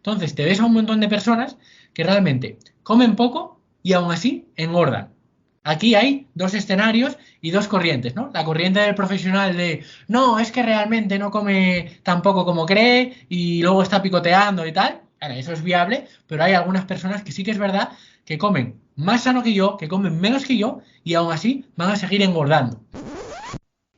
Entonces te ves a un montón de personas que realmente comen poco y aún así engordan. Aquí hay dos escenarios y dos corrientes, ¿no? La corriente del profesional de, no, es que realmente no come tan poco como cree y luego está picoteando y tal. Claro, eso es viable, pero hay algunas personas que sí que es verdad que comen más sano que yo, que comen menos que yo y aún así van a seguir engordando.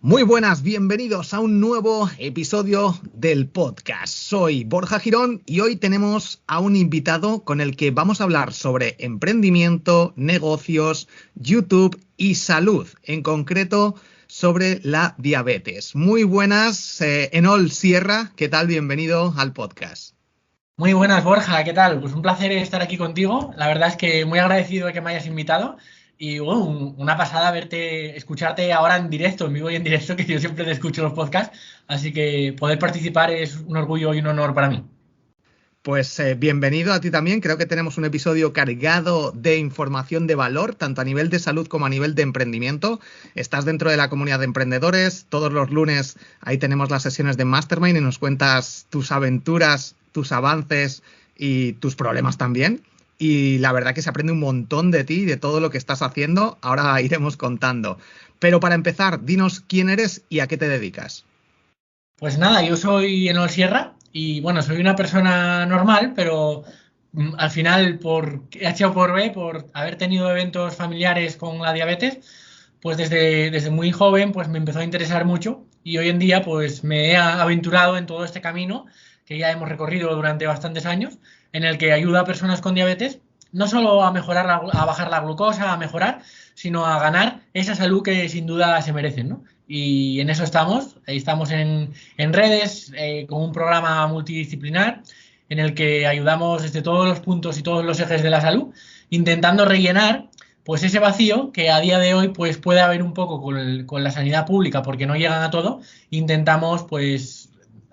Muy buenas, bienvenidos a un nuevo episodio del podcast. Soy Borja Girón y hoy tenemos a un invitado con el que vamos a hablar sobre emprendimiento, negocios, YouTube y salud, en concreto sobre la diabetes. Muy buenas, Enol Sierra, ¿qué tal? Bienvenido al podcast. Muy buenas, Borja, ¿qué tal? Pues un placer estar aquí contigo. La verdad es que muy agradecido de que me hayas invitado y bueno, una pasada verte, escucharte ahora en directo, en vivo y en directo, que yo siempre te escucho los podcasts, así que poder participar es un orgullo y un honor para mí. Pues bienvenido a ti también. Creo que tenemos un episodio cargado de información de valor, tanto a nivel de salud como a nivel de emprendimiento. Estás dentro de la comunidad de emprendedores. Todos los lunes ahí tenemos las sesiones de Mastermind y nos cuentas tus aventuras, tus avances y tus problemas también. Y la verdad que se aprende un montón de ti y de todo lo que estás haciendo. Ahora iremos contando. Pero para empezar, dinos quién eres y a qué te dedicas. Pues nada, yo soy Enol Sierra y bueno, soy una persona normal, pero al final por H o por B, por haber tenido eventos familiares con la diabetes, pues desde muy joven pues me empezó a interesar mucho y hoy en día pues me he aventurado en todo este camino que ya hemos recorrido durante bastantes años, en el que ayuda a personas con diabetes no solo a mejorar, a bajar la glucosa, a mejorar, sino a ganar esa salud que sin duda se merecen, ¿no? Y en eso estamos, ahí estamos en redes con un programa multidisciplinar en el que ayudamos desde todos los puntos y todos los ejes de la salud, intentando rellenar pues ese vacío que a día de hoy pues puede haber un poco con la sanidad pública porque no llegan a todo, intentamos pues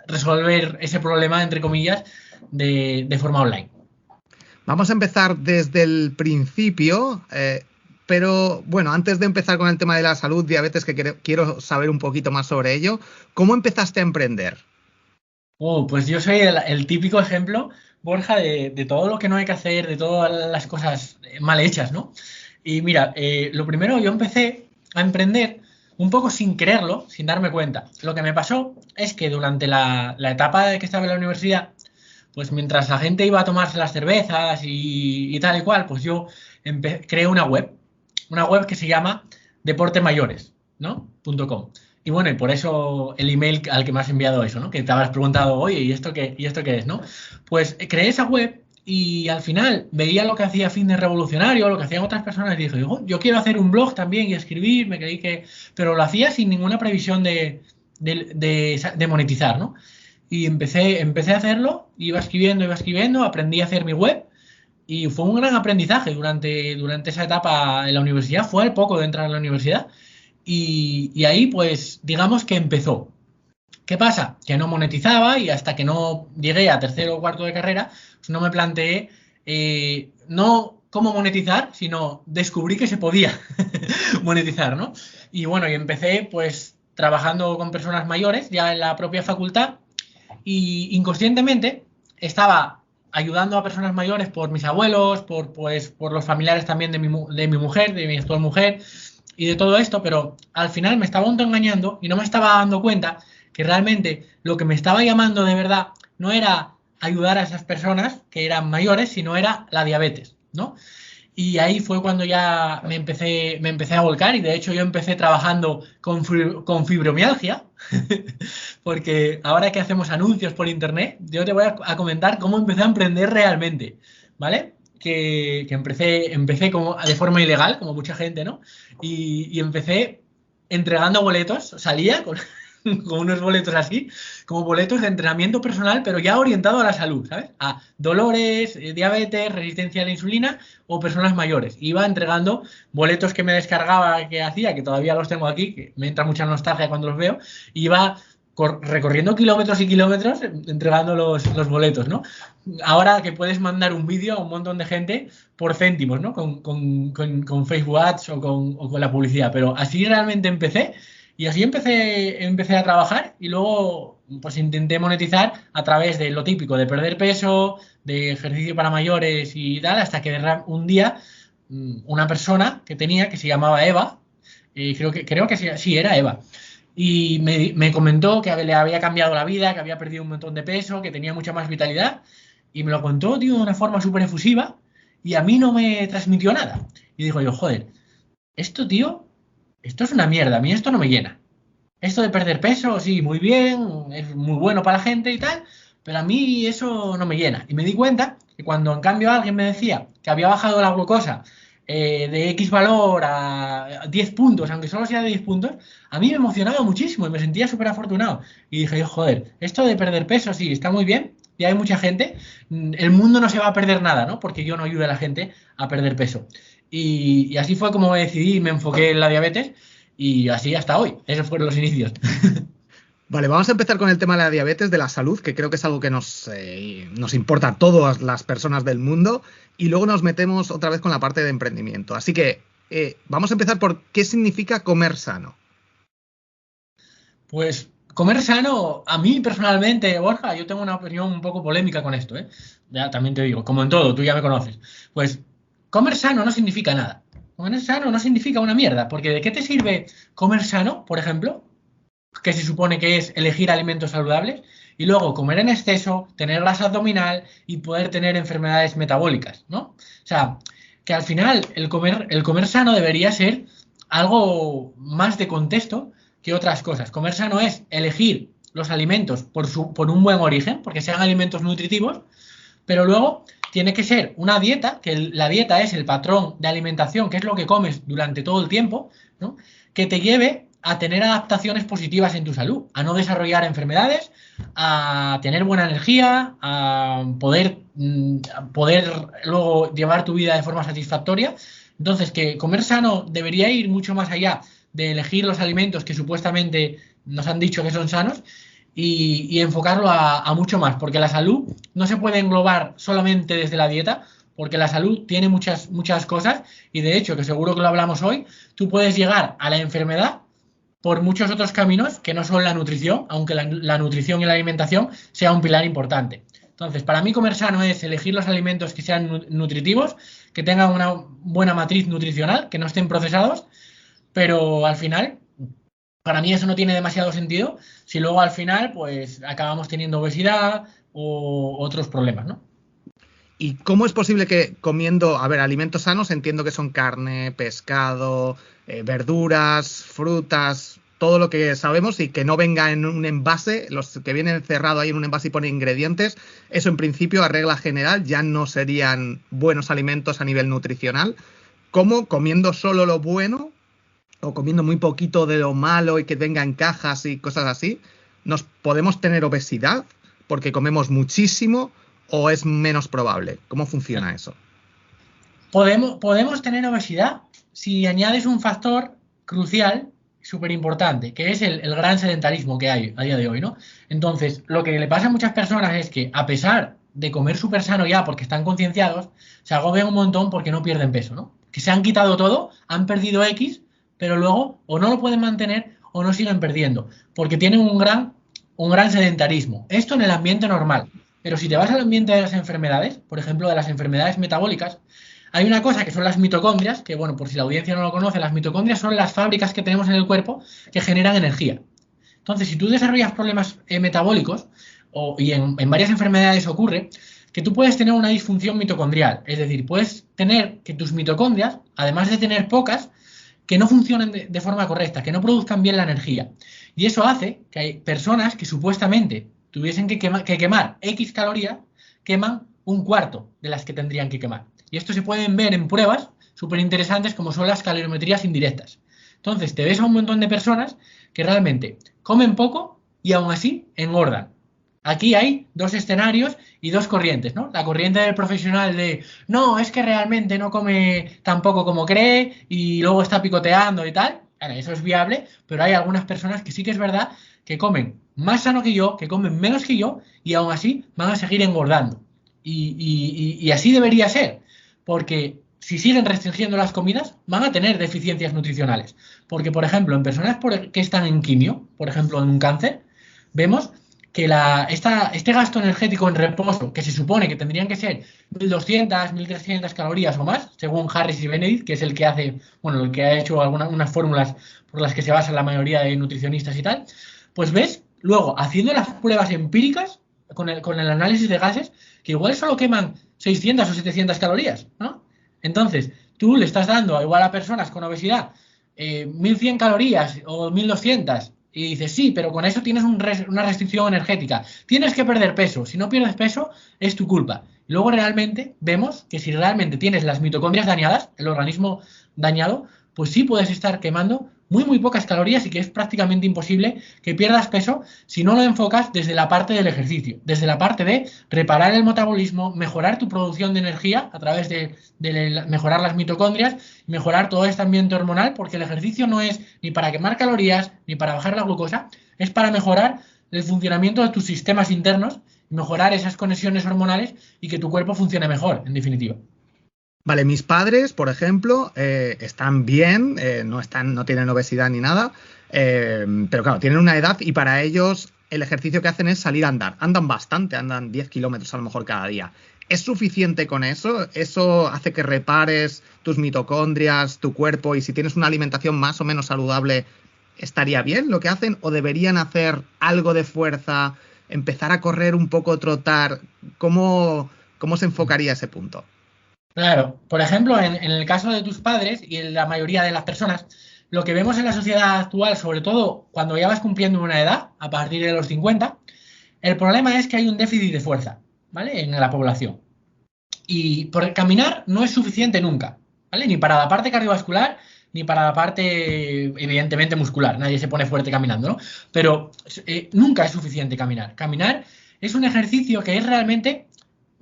resolver ese problema entre comillas de forma online. Vamos a empezar desde el principio, pero bueno, antes de empezar con el tema de la salud, diabetes, que quiero saber un poquito más sobre ello, ¿cómo empezaste a emprender? Pues yo soy el típico ejemplo, Borja, de todo lo que no hay que hacer, de todas las cosas mal hechas, ¿no? Y mira, lo primero, yo empecé a emprender un poco sin quererlo, sin darme cuenta. Lo que me pasó es que durante la etapa de que estaba en la universidad, pues mientras la gente iba a tomarse las cervezas y tal y cual, pues yo creé una web que se llama Deporte Mayores, ¿no? .com. Y bueno, y por eso el email al que me has enviado eso, ¿no? Que te habrás preguntado, oye, ¿y esto qué es, no? Pues creé esa web y al final veía lo que hacía Fitness Revolucionario, lo que hacían otras personas y dije, "Oh, yo quiero hacer un blog también y escribir, me creí que... Pero lo hacía sin ninguna previsión de monetizar, ¿no? Y empecé a hacerlo, iba escribiendo, aprendí a hacer mi web y fue un gran aprendizaje durante esa etapa en la universidad. Fue al poco de entrar a la universidad y ahí pues digamos que empezó. ¿Qué pasa? Que no monetizaba y hasta que no llegué a tercero o cuarto de carrera, pues no me planteé no cómo monetizar, sino descubrí que se podía monetizar, ¿no? Y bueno, y empecé pues trabajando con personas mayores ya en la propia facultad y inconscientemente estaba ayudando a personas mayores por mis abuelos, por los familiares también de mi mujer, de mi actual mujer y de todo esto, pero al final me estaba autoengañando y no me estaba dando cuenta que realmente lo que me estaba llamando de verdad no era ayudar a esas personas que eran mayores, sino era la diabetes, ¿no? Y ahí fue cuando ya me empecé a volcar y de hecho yo empecé trabajando con fibromialgia, porque ahora que hacemos anuncios por internet, yo te voy a comentar cómo empecé a emprender realmente, ¿vale? Que empecé como de forma ilegal, como mucha gente, ¿no? Y empecé entregando boletos, salía con unos boletos así, como boletos de entrenamiento personal, pero ya orientado a la salud, ¿sabes? A dolores, diabetes, resistencia a la insulina o personas mayores. Iba entregando boletos que me descargaba, que hacía, que todavía los tengo aquí, que me entra mucha nostalgia cuando los veo, y iba recorriendo kilómetros y kilómetros entregando los boletos, ¿no? Ahora que puedes mandar un vídeo a un montón de gente por céntimos, ¿no? Con Facebook Ads o con la publicidad. Pero así realmente empecé y así empecé a trabajar y luego pues intenté monetizar a través de lo típico, de perder peso, de ejercicio para mayores y tal, hasta que un día una persona que tenía, que se llamaba Eva, creo que sí, era Eva, y me comentó que le había cambiado la vida, que había perdido un montón de peso, que tenía mucha más vitalidad, y me lo contó, tío, de una forma súper efusiva, y a mí no me transmitió nada. Y digo yo, joder, esto, tío, esto es una mierda, a mí esto no me llena. Esto de perder peso, sí, muy bien, es muy bueno para la gente y tal, pero a mí eso no me llena. Y me di cuenta que cuando en cambio alguien me decía que había bajado la glucosa de X valor a 10 puntos, aunque solo sea de 10 puntos, a mí me emocionaba muchísimo y me sentía súper afortunado. Y dije, joder, esto de perder peso, sí, está muy bien, y hay mucha gente, el mundo no se va a perder nada, ¿no? Porque yo no ayudo a la gente a perder peso. Y así fue como decidí y me enfoqué en la diabetes. Y así hasta hoy. Esos fueron los inicios. Vale, vamos a empezar con el tema de la diabetes, de la salud, que creo que es algo que nos importa a todas las personas del mundo, y luego nos metemos otra vez con la parte de emprendimiento. Así que vamos a empezar por qué significa comer sano. Pues comer sano, a mí personalmente, Borja, yo tengo una opinión un poco polémica con esto, ¿eh? Ya también te digo, como en todo, tú ya me conoces. Pues comer sano no significa nada. Comer sano no significa una mierda, porque ¿de qué te sirve comer sano, por ejemplo? Que se supone que es elegir alimentos saludables, y luego comer en exceso, tener grasa abdominal y poder tener enfermedades metabólicas, ¿no? O sea, que al final el comer sano debería ser algo más de contexto que otras cosas. Comer sano es elegir los alimentos por un buen origen, porque sean alimentos nutritivos, pero luego tiene que ser una dieta, que la dieta es el patrón de alimentación, que es lo que comes durante todo el tiempo, ¿no? Que te lleve a tener adaptaciones positivas en tu salud, a no desarrollar enfermedades, a tener buena energía, a poder luego llevar tu vida de forma satisfactoria. Entonces, que comer sano debería ir mucho más allá de elegir los alimentos que supuestamente nos han dicho que son sanos y enfocarlo a mucho más, porque la salud no se puede englobar solamente desde la dieta, porque la salud tiene muchas, muchas cosas y de hecho, que seguro que lo hablamos hoy, tú puedes llegar a la enfermedad por muchos otros caminos que no son la nutrición, aunque la nutrición y la alimentación sea un pilar importante. Entonces, para mí comer sano es elegir los alimentos que sean nutritivos, que tengan una buena matriz nutricional, que no estén procesados, pero al final, para mí eso no tiene demasiado sentido si luego al final pues acabamos teniendo obesidad o otros problemas, ¿no? ¿Y cómo es posible que comiendo, a ver, alimentos sanos, entiendo que son carne, pescado, verduras, frutas, todo lo que sabemos y que no venga en un envase, los que vienen cerrado ahí en un envase y pone ingredientes, eso en principio a regla general ya no serían buenos alimentos a nivel nutricional? ¿Cómo comiendo solo lo bueno o comiendo muy poquito de lo malo y que venga en cajas y cosas así, nos podemos tener obesidad porque comemos muchísimo o es menos probable? ¿Cómo funciona eso? Podemos tener obesidad si añades un factor crucial, súper importante, que es el gran sedentarismo que hay a día de hoy, ¿no? Entonces, lo que le pasa a muchas personas es que, a pesar de comer súper sano ya porque están concienciados, se agobian un montón porque no pierden peso, ¿no? Que se han quitado todo, han perdido X, pero luego o no lo pueden mantener o no siguen perdiendo, porque tienen un gran sedentarismo. Esto en el ambiente normal. Pero si te vas al ambiente de las enfermedades, por ejemplo, de las enfermedades metabólicas, hay una cosa que son las mitocondrias, que bueno, por si la audiencia no lo conoce, las mitocondrias son las fábricas que tenemos en el cuerpo que generan energía. Entonces, si tú desarrollas problemas metabólicos, y en varias enfermedades ocurre, que tú puedes tener una disfunción mitocondrial. Es decir, puedes tener que tus mitocondrias, además de tener pocas, que no funcionen de forma correcta, que no produzcan bien la energía. Y eso hace que hay personas que supuestamente tuviesen que quemar X calorías, queman un cuarto de las que tendrían que quemar. Y esto se pueden ver en pruebas súper interesantes como son las calorimetrías indirectas. Entonces te ves a un montón de personas que realmente comen poco y aún así engordan. Aquí hay dos escenarios y dos corrientes, ¿no? La corriente del profesional de no, es que realmente no come tan poco como cree y luego está picoteando y tal. Claro, eso es viable, pero hay algunas personas que sí que es verdad que comen más sano que yo, que comen menos que yo y aún así van a seguir engordando. Y así debería ser, porque si siguen restringiendo las comidas, van a tener deficiencias nutricionales. Porque, por ejemplo, en personas que están en quimio, por ejemplo, en un cáncer, vemos este gasto energético en reposo, que se supone que tendrían que ser 1.200, 1.300 calorías o más, según Harris y Benedict, que es el que hace, bueno, el que ha hecho unas fórmulas por las que se basan la mayoría de nutricionistas y tal, pues ves, luego, haciendo las pruebas empíricas con el análisis de gases, que igual solo queman 600 o 700 calorías, ¿no? Entonces, tú le estás dando igual a personas con obesidad 1.100 calorías o 1.200 y dices, sí, pero con eso tienes una restricción energética. Tienes que perder peso. Si no pierdes peso, es tu culpa. Luego realmente vemos que si realmente tienes las mitocondrias dañadas, el organismo dañado, pues sí puedes estar quemando muy pocas calorías y que es prácticamente imposible que pierdas peso si no lo enfocas desde la parte del ejercicio, desde la parte de reparar el metabolismo, mejorar tu producción de energía a través de mejorar las mitocondrias, mejorar todo este ambiente hormonal, porque el ejercicio no es ni para quemar calorías ni para bajar la glucosa, es para mejorar el funcionamiento de tus sistemas internos, mejorar esas conexiones hormonales y que tu cuerpo funcione mejor, en definitiva. Vale, mis padres, por ejemplo, están bien, no tienen obesidad ni nada, pero claro, tienen una edad y para ellos el ejercicio que hacen es salir a andar. Andan bastante, andan 10 kilómetros a lo mejor cada día. ¿Es suficiente con eso? ¿Eso hace que repares tus mitocondrias, tu cuerpo, y si tienes una alimentación más o menos saludable, estaría bien lo que hacen? ¿O deberían hacer algo de fuerza, empezar a correr un poco, trotar? ¿Cómo se enfocaría ese punto? Claro, por ejemplo, en el caso de tus padres y en la mayoría de las personas, lo que vemos en la sociedad actual, sobre todo cuando ya vas cumpliendo una edad, a partir de los 50, el problema es que hay un déficit de fuerza, ¿vale? En la población. Y por caminar no es suficiente nunca, ¿vale? Ni para la parte cardiovascular, ni para la parte, evidentemente, muscular. Nadie se pone fuerte caminando, ¿no? Pero nunca es suficiente caminar. Caminar es un ejercicio que es realmente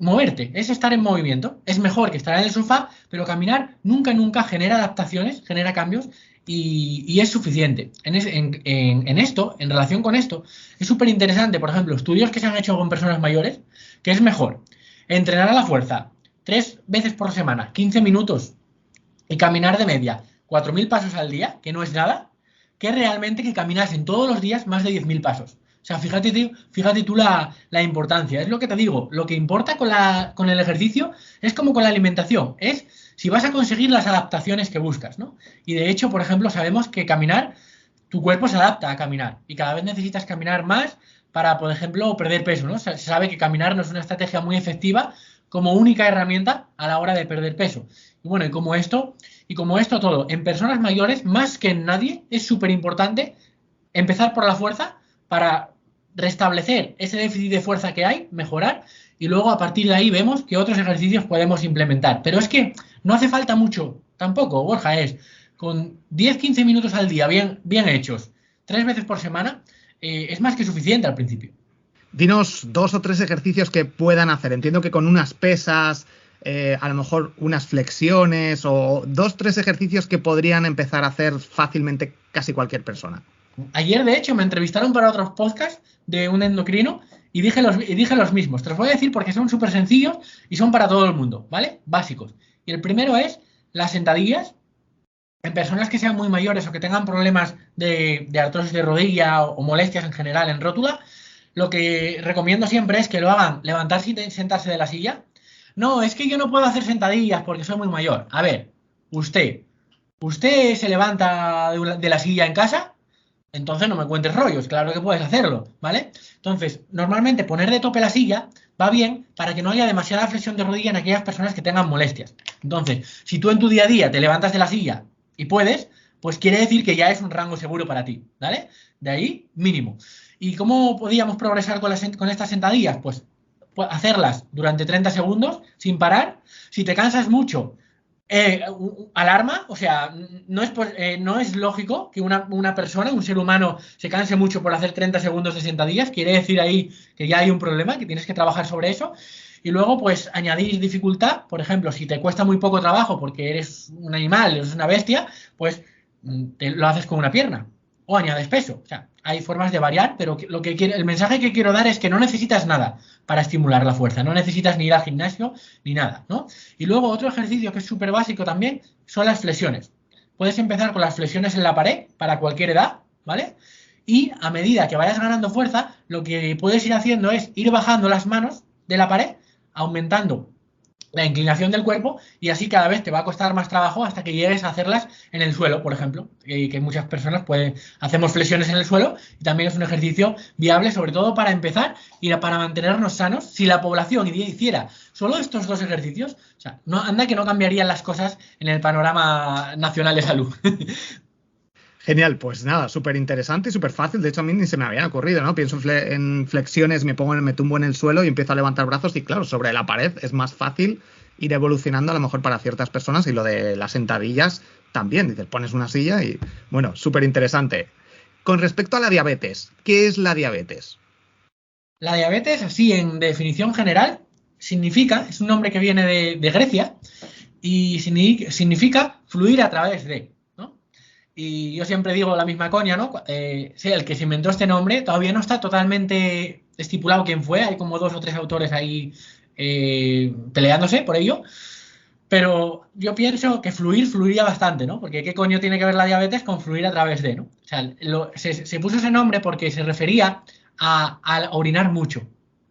moverte, es estar en movimiento. Es mejor que estar en el sofá, pero caminar nunca genera adaptaciones, genera cambios y es suficiente. En esto, en relación con esto, es súper interesante, por ejemplo, estudios que se han hecho con personas mayores, que es mejor entrenar a la fuerza 3 veces por semana, 15 minutos, y caminar de media 4.000 pasos al día, que no es nada, que realmente que caminasen todos los días más de 10.000 pasos. O sea, fíjate tú la importancia. Es lo que te digo, lo que importa con el ejercicio es como con la alimentación, es si vas a conseguir las adaptaciones que buscas, ¿no? Y de hecho, por ejemplo, sabemos que caminar, tu cuerpo se adapta a caminar y cada vez necesitas caminar más para, por ejemplo, perder peso, ¿no? Se sabe que caminar no es una estrategia muy efectiva como única herramienta a la hora de perder peso. Y bueno, y como esto todo, en personas mayores, más que en nadie, es súper importante empezar por la fuerza para restablecer ese déficit de fuerza que hay, mejorar, y luego a partir de ahí vemos qué otros ejercicios podemos implementar. Pero es que no hace falta mucho tampoco, Borja, es con 10-15 minutos al día bien hechos, 3 veces por semana, es más que suficiente al principio. Dinos 2 o 3 ejercicios que puedan hacer. Entiendo que con unas pesas, a lo mejor unas flexiones, o 2 o 3 ejercicios que podrían empezar a hacer fácilmente casi cualquier persona. Ayer, de hecho, me entrevistaron para otros podcasts de un endocrino y dije los mismos. Te los voy a decir porque son súper sencillos y son para todo el mundo, ¿vale? Básicos. Y el primero es las sentadillas en personas que sean muy mayores o que tengan problemas de artrosis de rodilla o molestias en general en rótula. Lo que recomiendo siempre es que lo hagan levantarse y sentarse de la silla. No, es que yo no puedo hacer sentadillas porque soy muy mayor. A ver, usted, ¿usted se levanta de la silla en casa? Entonces no me cuentes rollos, claro que puedes hacerlo, ¿vale? Entonces, normalmente poner de tope la silla va bien para que no haya demasiada flexión de rodilla en aquellas personas que tengan molestias. Entonces, si tú en tu día a día te levantas de la silla y puedes, pues quiere decir que ya es un rango seguro para ti, ¿vale? De ahí, mínimo. ¿Y cómo podíamos progresar con estas sentadillas? Pues hacerlas durante 30 segundos sin parar. Si te cansas mucho, alarma, o sea, no es lógico que una persona, un ser humano, se canse mucho por hacer 30 segundos de sentadillas. Quiere decir ahí que ya hay un problema, que tienes que trabajar sobre eso. Y luego, pues, añadir dificultad. Por ejemplo, si te cuesta muy poco trabajo porque eres un animal, eres una bestia, pues lo haces con una pierna. O añades peso. O sea, hay formas de variar, pero el mensaje que quiero dar es que no necesitas nada para estimular la fuerza. No necesitas ni ir al gimnasio ni nada, ¿no? Y luego otro ejercicio que es súper básico también son las flexiones. Puedes empezar con las flexiones en la pared para cualquier edad, ¿vale? y a medida que vayas ganando fuerza, lo que puedes ir haciendo es ir bajando las manos de la pared, aumentando la inclinación del cuerpo y así cada vez te va a costar más trabajo hasta que llegues a hacerlas en el suelo, por ejemplo, que muchas personas hacemos flexiones en el suelo y también es un ejercicio viable, sobre todo para empezar y para mantenernos sanos. Si la población hiciera solo estos dos ejercicios, o sea, no, anda que no cambiarían las cosas en el panorama nacional de salud. Genial, pues nada, súper interesante y súper fácil. De hecho, a mí ni se me había ocurrido, ¿no? Pienso en flexiones, me tumbo en el suelo y empiezo a levantar brazos y claro, sobre la pared es más fácil ir evolucionando a lo mejor para ciertas personas y lo de las sentadillas también. Dices, pones una silla y bueno, súper interesante. Con respecto a la diabetes, ¿qué es la diabetes? La diabetes, así en definición general, es un nombre que viene de Grecia y significa fluir a través de, ¿no? Y yo siempre digo la misma coña, ¿no? Sí, el que se inventó este nombre todavía no está totalmente estipulado quién fue, hay como 2 o 3 autores ahí peleándose por ello, pero yo pienso que fluiría bastante, ¿no? Porque ¿qué coño tiene que ver la diabetes con fluir a través de, ¿no? O sea, se puso ese nombre porque se refería a orinar mucho,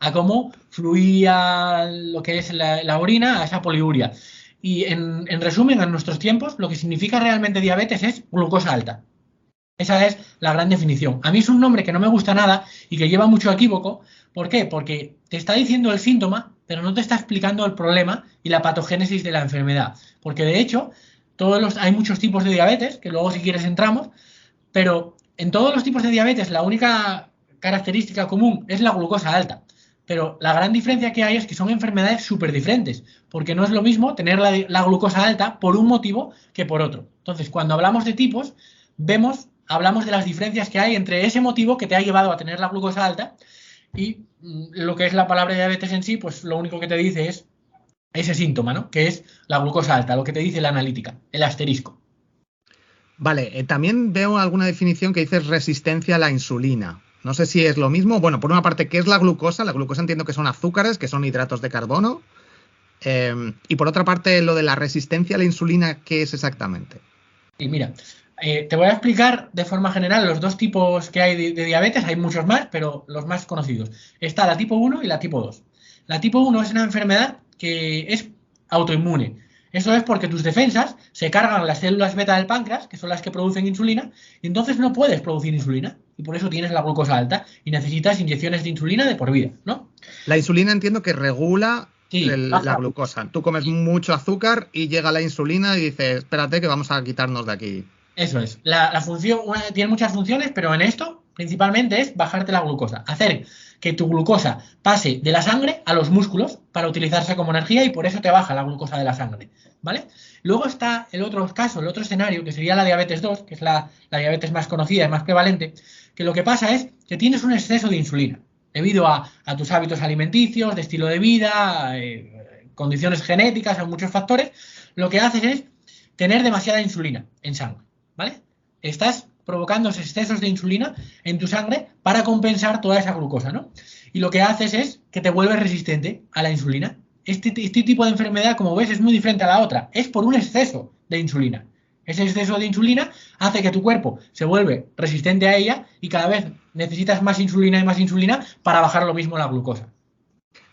a cómo fluía lo que es la orina, a esa poliuria. Y en resumen, en nuestros tiempos, lo que significa realmente diabetes es glucosa alta. Esa es la gran definición. A mí es un nombre que no me gusta nada y que lleva mucho equívoco. ¿Por qué? Porque te está diciendo el síntoma, pero no te está explicando el problema y la patogénesis de la enfermedad. Porque de hecho, hay muchos tipos de diabetes, que luego si quieres entramos, pero en todos los tipos de diabetes la única característica común es la glucosa alta. Pero la gran diferencia que hay es que son enfermedades súper diferentes, porque no es lo mismo tener la glucosa alta por un motivo que por otro. Entonces, cuando hablamos de tipos, hablamos de las diferencias que hay entre ese motivo que te ha llevado a tener la glucosa alta y lo que es la palabra diabetes en sí, pues lo único que te dice es ese síntoma, ¿no? Que es la glucosa alta, lo que te dice la analítica, el asterisco. Vale, también veo alguna definición que dice resistencia a la insulina. No sé si es lo mismo. Bueno, por una parte, ¿qué es la glucosa? La glucosa entiendo que son azúcares, que son hidratos de carbono. Y por otra parte, lo de la resistencia a la insulina, ¿qué es exactamente? Y mira, te voy a explicar de forma general los dos tipos que hay de diabetes. Hay muchos más, pero los más conocidos. Está la tipo 1 y la tipo 2. La tipo 1 es una enfermedad que es autoinmune. Eso es porque tus defensas se cargan las células beta del páncreas, que son las que producen insulina, y entonces no puedes producir insulina. Y por eso tienes la glucosa alta y necesitas inyecciones de insulina de por vida, ¿no? La insulina entiendo que regula Sí, la glucosa. Tú comes mucho azúcar y llega la insulina y dices, espérate que vamos a quitarnos de aquí. eso es. La función tiene muchas funciones, pero en esto principalmente es bajarte la glucosa. Hacer que tu glucosa pase de la sangre a los músculos para utilizarse como energía y por eso te baja la glucosa de la sangre. ¿Vale? Luego está el otro caso, el otro escenario, que sería la diabetes 2, que es la diabetes más conocida y más prevalente, que lo que pasa es que tienes un exceso de insulina debido a tus hábitos alimenticios, de estilo de vida, condiciones genéticas, a muchos factores. Lo que haces es tener demasiada insulina en sangre. ¿Vale? Estás provocando excesos de insulina en tu sangre para compensar toda esa glucosa, ¿no? Y lo que haces es que te vuelves resistente a la insulina. Este tipo de enfermedad, como ves, es muy diferente a la otra. Es por un exceso de insulina. Ese exceso de insulina hace que tu cuerpo se vuelve resistente a ella y cada vez necesitas más insulina y más insulina para bajar lo mismo la glucosa.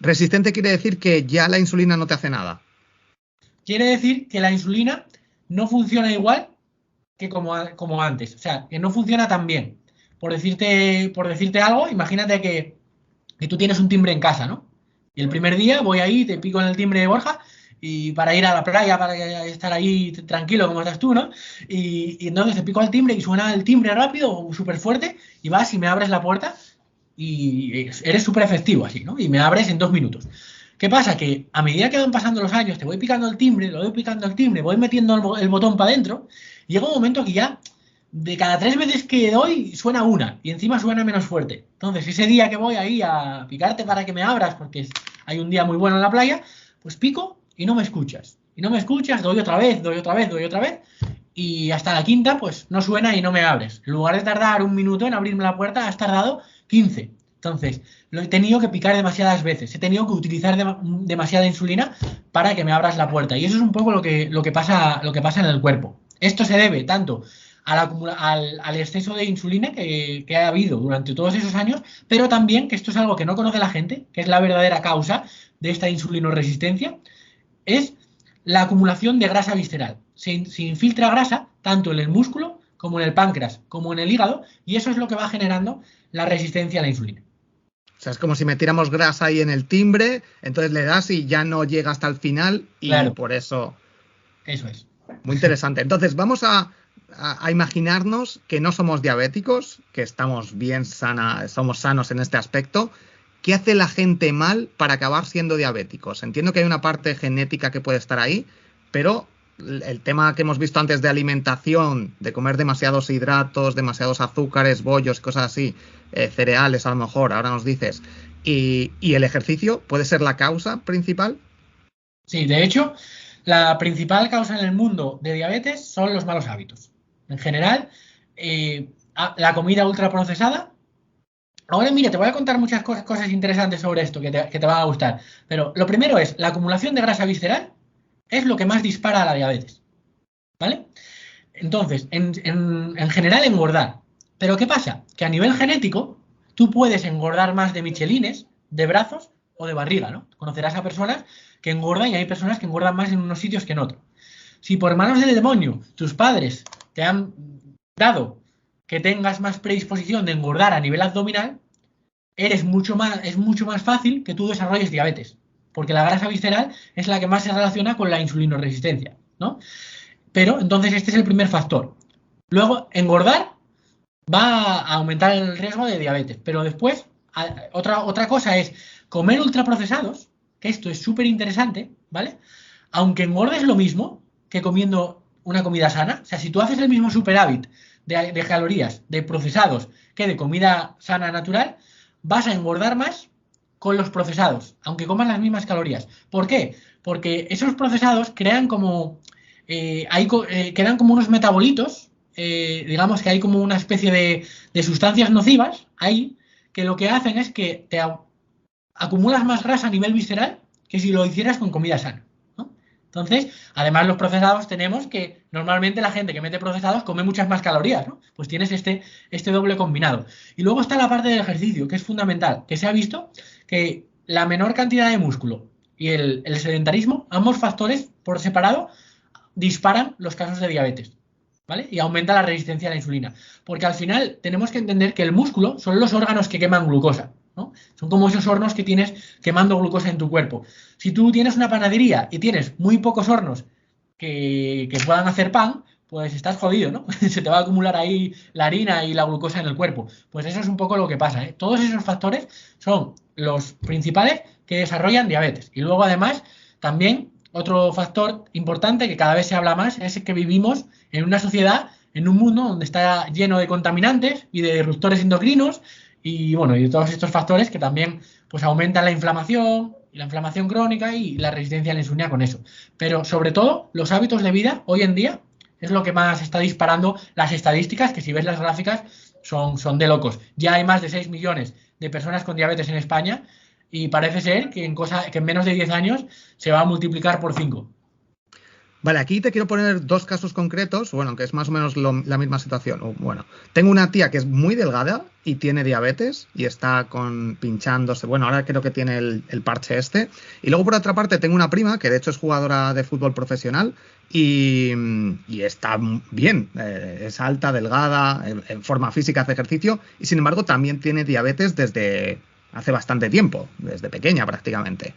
Resistente quiere decir que ya la insulina no te hace nada. Quiere decir que la insulina no funciona igual que como antes. O sea, que no funciona tan bien. Por decirte algo, imagínate que tú tienes un timbre en casa, ¿no? Y el primer día voy ahí, te pico en el timbre de Borja y para ir a la playa, para estar ahí tranquilo como estás tú, ¿no? Y entonces te pico al timbre y suena el timbre rápido, súper fuerte, y vas y me abres la puerta y eres súper efectivo así, ¿no? Y me abres en 2 minutos. ¿Qué pasa? Que a medida que van pasando los años, te voy picando el timbre, lo voy picando el timbre, voy metiendo el botón para adentro, y llega un momento que ya de cada 3 veces que doy suena una, y encima suena menos fuerte. Entonces, ese día que voy ahí a picarte para que me abras, porque hay un día muy bueno en la playa, pues pico y no me escuchas. Y no me escuchas, doy otra vez, doy otra vez, doy otra vez, y hasta la quinta, pues no suena y no me abres. En lugar de tardar 1 minuto en abrirme la puerta, has tardado 15. Entonces, lo he tenido que picar demasiadas veces, he tenido que utilizar demasiada insulina para que me abras la puerta. Y eso es un poco lo que pasa en el cuerpo. Esto se debe tanto al exceso de insulina que ha habido durante todos esos años, pero también, que esto es algo que no conoce la gente, que es la verdadera causa de esta insulinoresistencia, es la acumulación de grasa visceral. Se infiltra grasa tanto en el músculo como en el páncreas, como en el hígado, y eso es lo que va generando la resistencia a la insulina. O sea, es como si metiéramos grasa ahí en el timbre, entonces le das y ya no llega hasta el final y claro, por eso... Eso es. Muy interesante. Entonces, vamos a imaginarnos que no somos diabéticos, que estamos bien somos sanos en este aspecto. ¿Qué hace la gente mal para acabar siendo diabéticos? Entiendo que hay una parte genética que puede estar ahí, pero el tema que hemos visto antes de alimentación, de comer demasiados hidratos, demasiados azúcares, bollos, cosas así, cereales a lo mejor, ahora nos dices, y el ejercicio puede ser la causa principal. Sí, de hecho, la principal causa en el mundo de diabetes son los malos hábitos. En general, la comida ultraprocesada. Ahora, mira, te voy a contar muchas cosas interesantes sobre esto que te van a gustar. Pero lo primero es, la acumulación de grasa visceral es lo que más dispara a la diabetes. ¿Vale? Entonces, en general, engordar. Pero ¿qué pasa? Que a nivel genético, tú puedes engordar más de michelines, de brazos o de barriga, ¿no? Conocerás a personas que engordan y hay personas que engordan más en unos sitios que en otros. Si por manos del demonio tus padres te han dado que tengas más predisposición de engordar a nivel abdominal, es mucho más fácil que tú desarrolles diabetes, porque la grasa visceral es la que más se relaciona con la insulinoresistencia, ¿no? Pero entonces este es el primer factor. Luego, engordar va a aumentar el riesgo de diabetes, pero después, otra cosa es comer ultraprocesados, que esto es súper interesante, ¿vale? Aunque engordes lo mismo que comiendo una comida sana, o sea, si tú haces el mismo superávit de calorías de procesados que de comida sana natural, vas a engordar más con los procesados, aunque comas las mismas calorías. ¿Por qué? Porque esos procesados crean como quedan como unos metabolitos, digamos que hay como una especie de sustancias nocivas ahí, que lo que hacen es que te acumulas más grasa a nivel visceral que si lo hicieras con comida sana, ¿no? Entonces, además los procesados tenemos que normalmente la gente que mete procesados come muchas más calorías, ¿no? Pues tienes este doble combinado. Y luego está la parte del ejercicio, que es fundamental, que se ha visto que la menor cantidad de músculo y el sedentarismo, ambos factores por separado, disparan los casos de diabetes, ¿vale? Y aumenta la resistencia a la insulina. Porque al final tenemos que entender que el músculo son los órganos que queman glucosa, ¿no? Son como esos hornos que tienes quemando glucosa en tu cuerpo. Si tú tienes una panadería y tienes muy pocos hornos que puedan hacer pan, pues estás jodido, ¿no? Se te va a acumular ahí la harina y la glucosa en el cuerpo. Pues eso es un poco lo que pasa, ¿eh? Todos esos factores son los principales que desarrollan diabetes. Y luego además también otro factor importante que cada vez se habla más es que vivimos en una sociedad, en un mundo donde está lleno de contaminantes y de disruptores endocrinos y bueno, y de todos estos factores que también pues aumentan la inflamación crónica y la resistencia a la insulina con eso. Pero sobre todo, los hábitos de vida hoy en día es lo que más está disparando las estadísticas, que si ves las gráficas son de locos. Ya hay más de 6 millones de personas con diabetes en España y parece ser que en menos de 10 años se va a multiplicar por 5. Vale, aquí te quiero poner dos casos concretos, bueno, que es más o menos la misma situación. Bueno, tengo una tía que es muy delgada y tiene diabetes y está pinchándose. Bueno, ahora creo que tiene el parche este. Y luego por otra parte tengo una prima que de hecho es jugadora de fútbol profesional y está bien, es alta, delgada, en forma física, hace ejercicio y sin embargo también tiene diabetes desde hace bastante tiempo, desde pequeña prácticamente.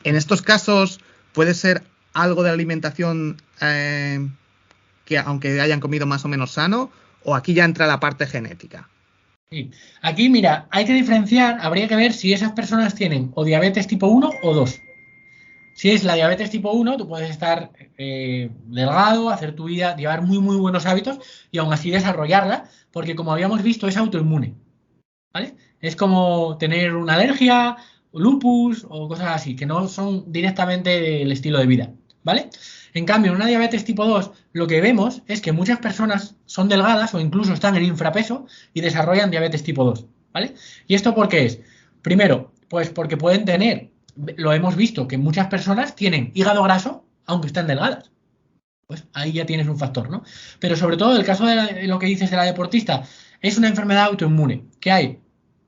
En estos casos puede ser algo de la alimentación que aunque hayan comido más o menos sano, o aquí ya entra la parte genética. Sí. Aquí, mira, hay que diferenciar, habría que ver si esas personas tienen o diabetes tipo 1 o 2. Si es la diabetes tipo 1, tú puedes estar delgado, hacer tu vida, llevar muy, muy buenos hábitos y aún así desarrollarla, porque como habíamos visto, es autoinmune, ¿vale? Es como tener una alergia, lupus o cosas así, que no son directamente del estilo de vida, ¿vale? En cambio, en una diabetes tipo 2, lo que vemos es que muchas personas son delgadas o incluso están en infrapeso y desarrollan diabetes tipo 2, ¿vale? ¿Y esto por qué es? Primero, pues porque pueden tener, lo hemos visto, que muchas personas tienen hígado graso aunque estén delgadas. pues ahí ya tienes un factor, ¿no? Pero sobre todo el caso de lo que dices de la deportista, es una enfermedad autoinmune, que hay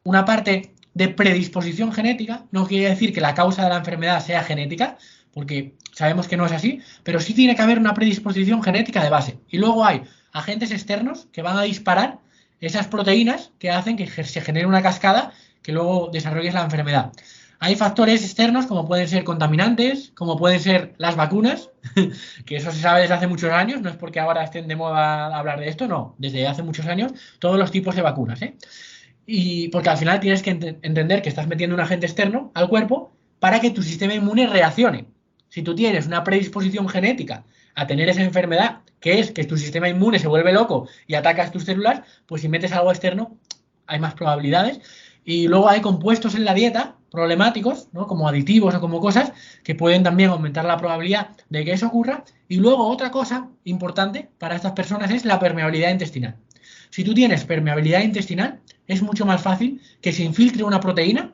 una parte de predisposición genética, no quiere decir que la causa de la enfermedad sea genética, porque sabemos que no es así, pero sí tiene que haber una predisposición genética de base. Y luego hay agentes externos que van a disparar esas proteínas que hacen que se genere una cascada que luego desarrolles la enfermedad. Hay factores externos como pueden ser contaminantes, como pueden ser las vacunas, que eso se sabe desde hace muchos años, no es porque ahora estén de moda hablar de esto, no, desde hace muchos años todos los tipos de vacunas, ¿eh? Y porque al final tienes que entender que estás metiendo un agente externo al cuerpo para que tu sistema inmune reaccione. Si tú tienes una predisposición genética a tener esa enfermedad, que es que tu sistema inmune se vuelve loco y atacas tus células, pues si metes algo externo hay más probabilidades. Y luego hay compuestos en la dieta problemáticos, ¿no? Como aditivos o como cosas que pueden también aumentar la probabilidad de que eso ocurra. Y luego otra cosa importante para estas personas es la permeabilidad intestinal. Si tú tienes permeabilidad intestinal, es mucho más fácil que se infiltre una proteína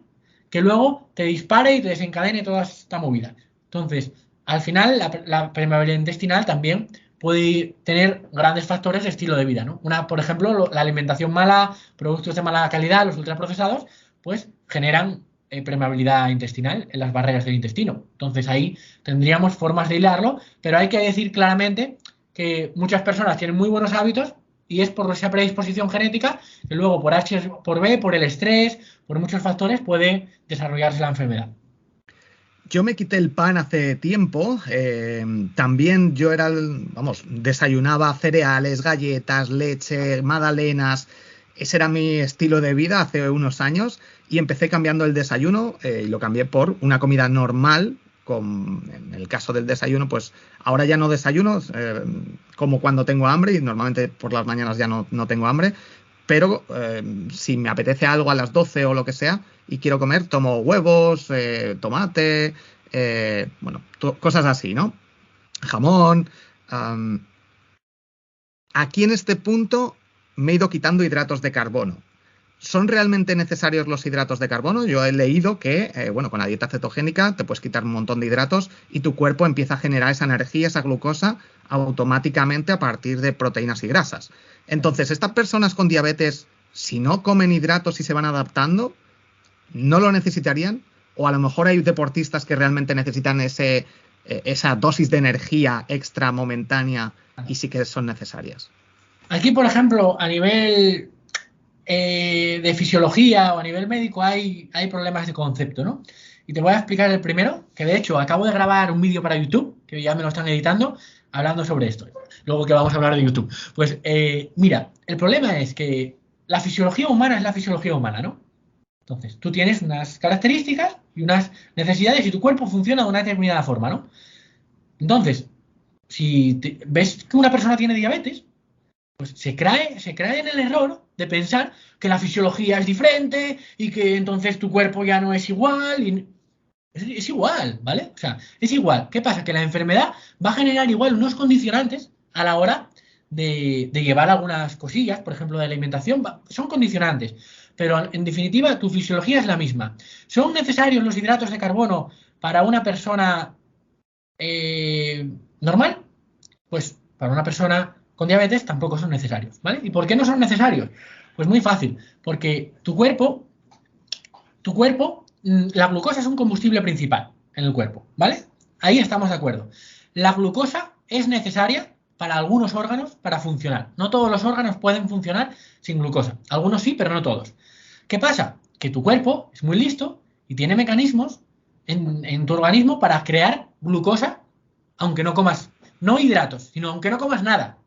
que luego te dispare y te desencadene toda esta movida. Entonces, al final, la permeabilidad intestinal también puede tener grandes factores de estilo de vida, ¿no? Por ejemplo, la alimentación mala, productos de mala calidad, los ultraprocesados, pues generan permeabilidad intestinal en las barreras del intestino. Entonces ahí tendríamos formas de hilarlo, pero hay que decir claramente que muchas personas tienen muy buenos hábitos y es por esa predisposición genética que luego por H, por B, por el estrés, por muchos factores puede desarrollarse la enfermedad. Yo me quité el pan hace tiempo. También yo desayunaba cereales, galletas, leche, magdalenas. Ese era mi estilo de vida hace unos años y empecé cambiando el desayuno y lo cambié por una comida normal. En el caso del desayuno, pues ahora ya no desayuno, como cuando tengo hambre y normalmente por las mañanas ya no tengo hambre. Pero si me apetece algo a las 12 o lo que sea y quiero comer, tomo huevos, tomate, cosas así, ¿no? Jamón. Aquí en este punto me he ido quitando hidratos de carbono. ¿Son realmente necesarios los hidratos de carbono? Yo he leído que, con la dieta cetogénica te puedes quitar un montón de hidratos y tu cuerpo empieza a generar esa energía, esa glucosa, automáticamente a partir de proteínas y grasas. Entonces, estas personas con diabetes, si no comen hidratos y se van adaptando, ¿no lo necesitarían? O a lo mejor hay deportistas que realmente necesitan esa dosis de energía extra momentánea y sí que son necesarias. Aquí, por ejemplo, a nivel de fisiología o a nivel médico hay problemas de concepto, ¿no? Y te voy a explicar el primero, que de hecho acabo de grabar un vídeo para YouTube, que ya me lo están editando, hablando sobre esto. Luego que vamos a hablar de YouTube. Pues mira, el problema es que la fisiología humana es la fisiología humana, ¿no? Entonces, tú tienes unas características y unas necesidades y tu cuerpo funciona de una determinada forma, ¿no? Entonces, si ves que una persona tiene diabetes, pues se cae en el error de pensar que la fisiología es diferente y que entonces tu cuerpo ya no es igual. Es igual, ¿vale? O sea, es igual. ¿Qué pasa? Que la enfermedad va a generar igual unos condicionantes a la hora de llevar algunas cosillas, por ejemplo, de alimentación, son condicionantes. Pero en definitiva, tu fisiología es la misma. ¿Son necesarios los hidratos de carbono para una persona normal? Pues para una persona con diabetes tampoco son necesarios, ¿vale? ¿Y por qué no son necesarios? Pues muy fácil, porque tu cuerpo, la glucosa es un combustible principal en el cuerpo, ¿vale? Ahí estamos de acuerdo. La glucosa es necesaria para algunos órganos para funcionar. No todos los órganos pueden funcionar sin glucosa. Algunos sí, pero no todos. ¿Qué pasa? Que tu cuerpo es muy listo y tiene mecanismos en tu organismo para crear glucosa, aunque no comas, no hidratos, sino aunque no comas nada.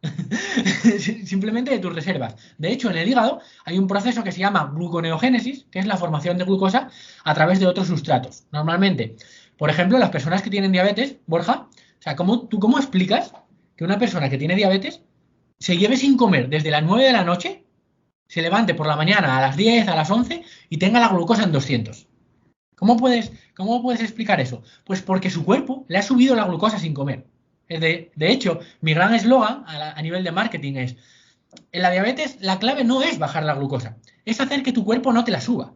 Simplemente de tus reservas. De hecho, en el hígado hay un proceso que se llama gluconeogénesis, que es la formación de glucosa a través de otros sustratos. Normalmente, por ejemplo, las personas que tienen diabetes, Borja, o sea, ¿tú cómo explicas que una persona que tiene diabetes se lleve sin comer desde las 9 de la noche, se levante por la mañana a las 10, a las 11 y tenga la glucosa en 200? ¿Cómo puedes explicar eso? Pues porque su cuerpo le ha subido la glucosa sin comer. De hecho, mi gran eslogan a nivel de marketing es: en la diabetes la clave no es bajar la glucosa, es hacer que tu cuerpo no te la suba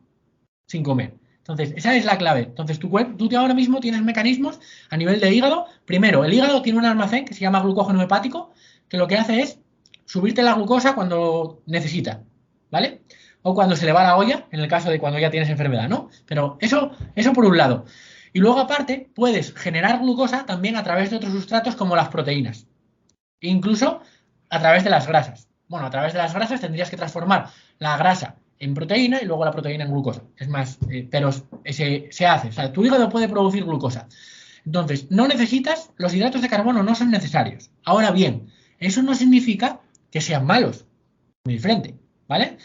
sin comer. Entonces, esa es la clave. Entonces, tú ahora mismo tienes mecanismos a nivel de hígado. Primero, el hígado tiene un almacén que se llama glucógeno hepático, que lo que hace es subirte la glucosa cuando necesita, ¿vale? O cuando se le va la olla, en el caso de cuando ya tienes enfermedad, ¿no? Pero eso por un lado. Y luego, aparte, puedes generar glucosa también a través de otros sustratos como las proteínas. Incluso a través de las grasas. Bueno, a través de las grasas tendrías que transformar la grasa en proteína y luego la proteína en glucosa. Es más, pero se hace. O sea, tu hígado puede producir glucosa. Entonces, no necesitas, los hidratos de carbono no son necesarios. Ahora bien, eso no significa que sean malos. Muy diferente, ¿vale?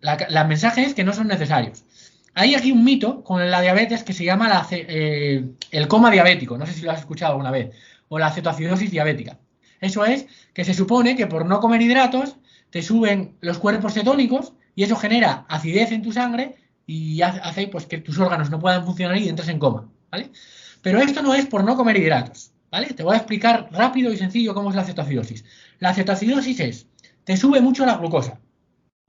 La mensaje es que no son necesarios. Hay aquí un mito con la diabetes que se llama el coma diabético. No sé si lo has escuchado alguna vez. O la cetoacidosis diabética. Eso es que se supone que por no comer hidratos te suben los cuerpos cetónicos y eso genera acidez en tu sangre y hace pues, que tus órganos no puedan funcionar y entres en coma, ¿vale? Pero esto no es por no comer hidratos, ¿vale? Te voy a explicar rápido y sencillo cómo es la cetoacidosis. La cetoacidosis es, te sube mucho la glucosa,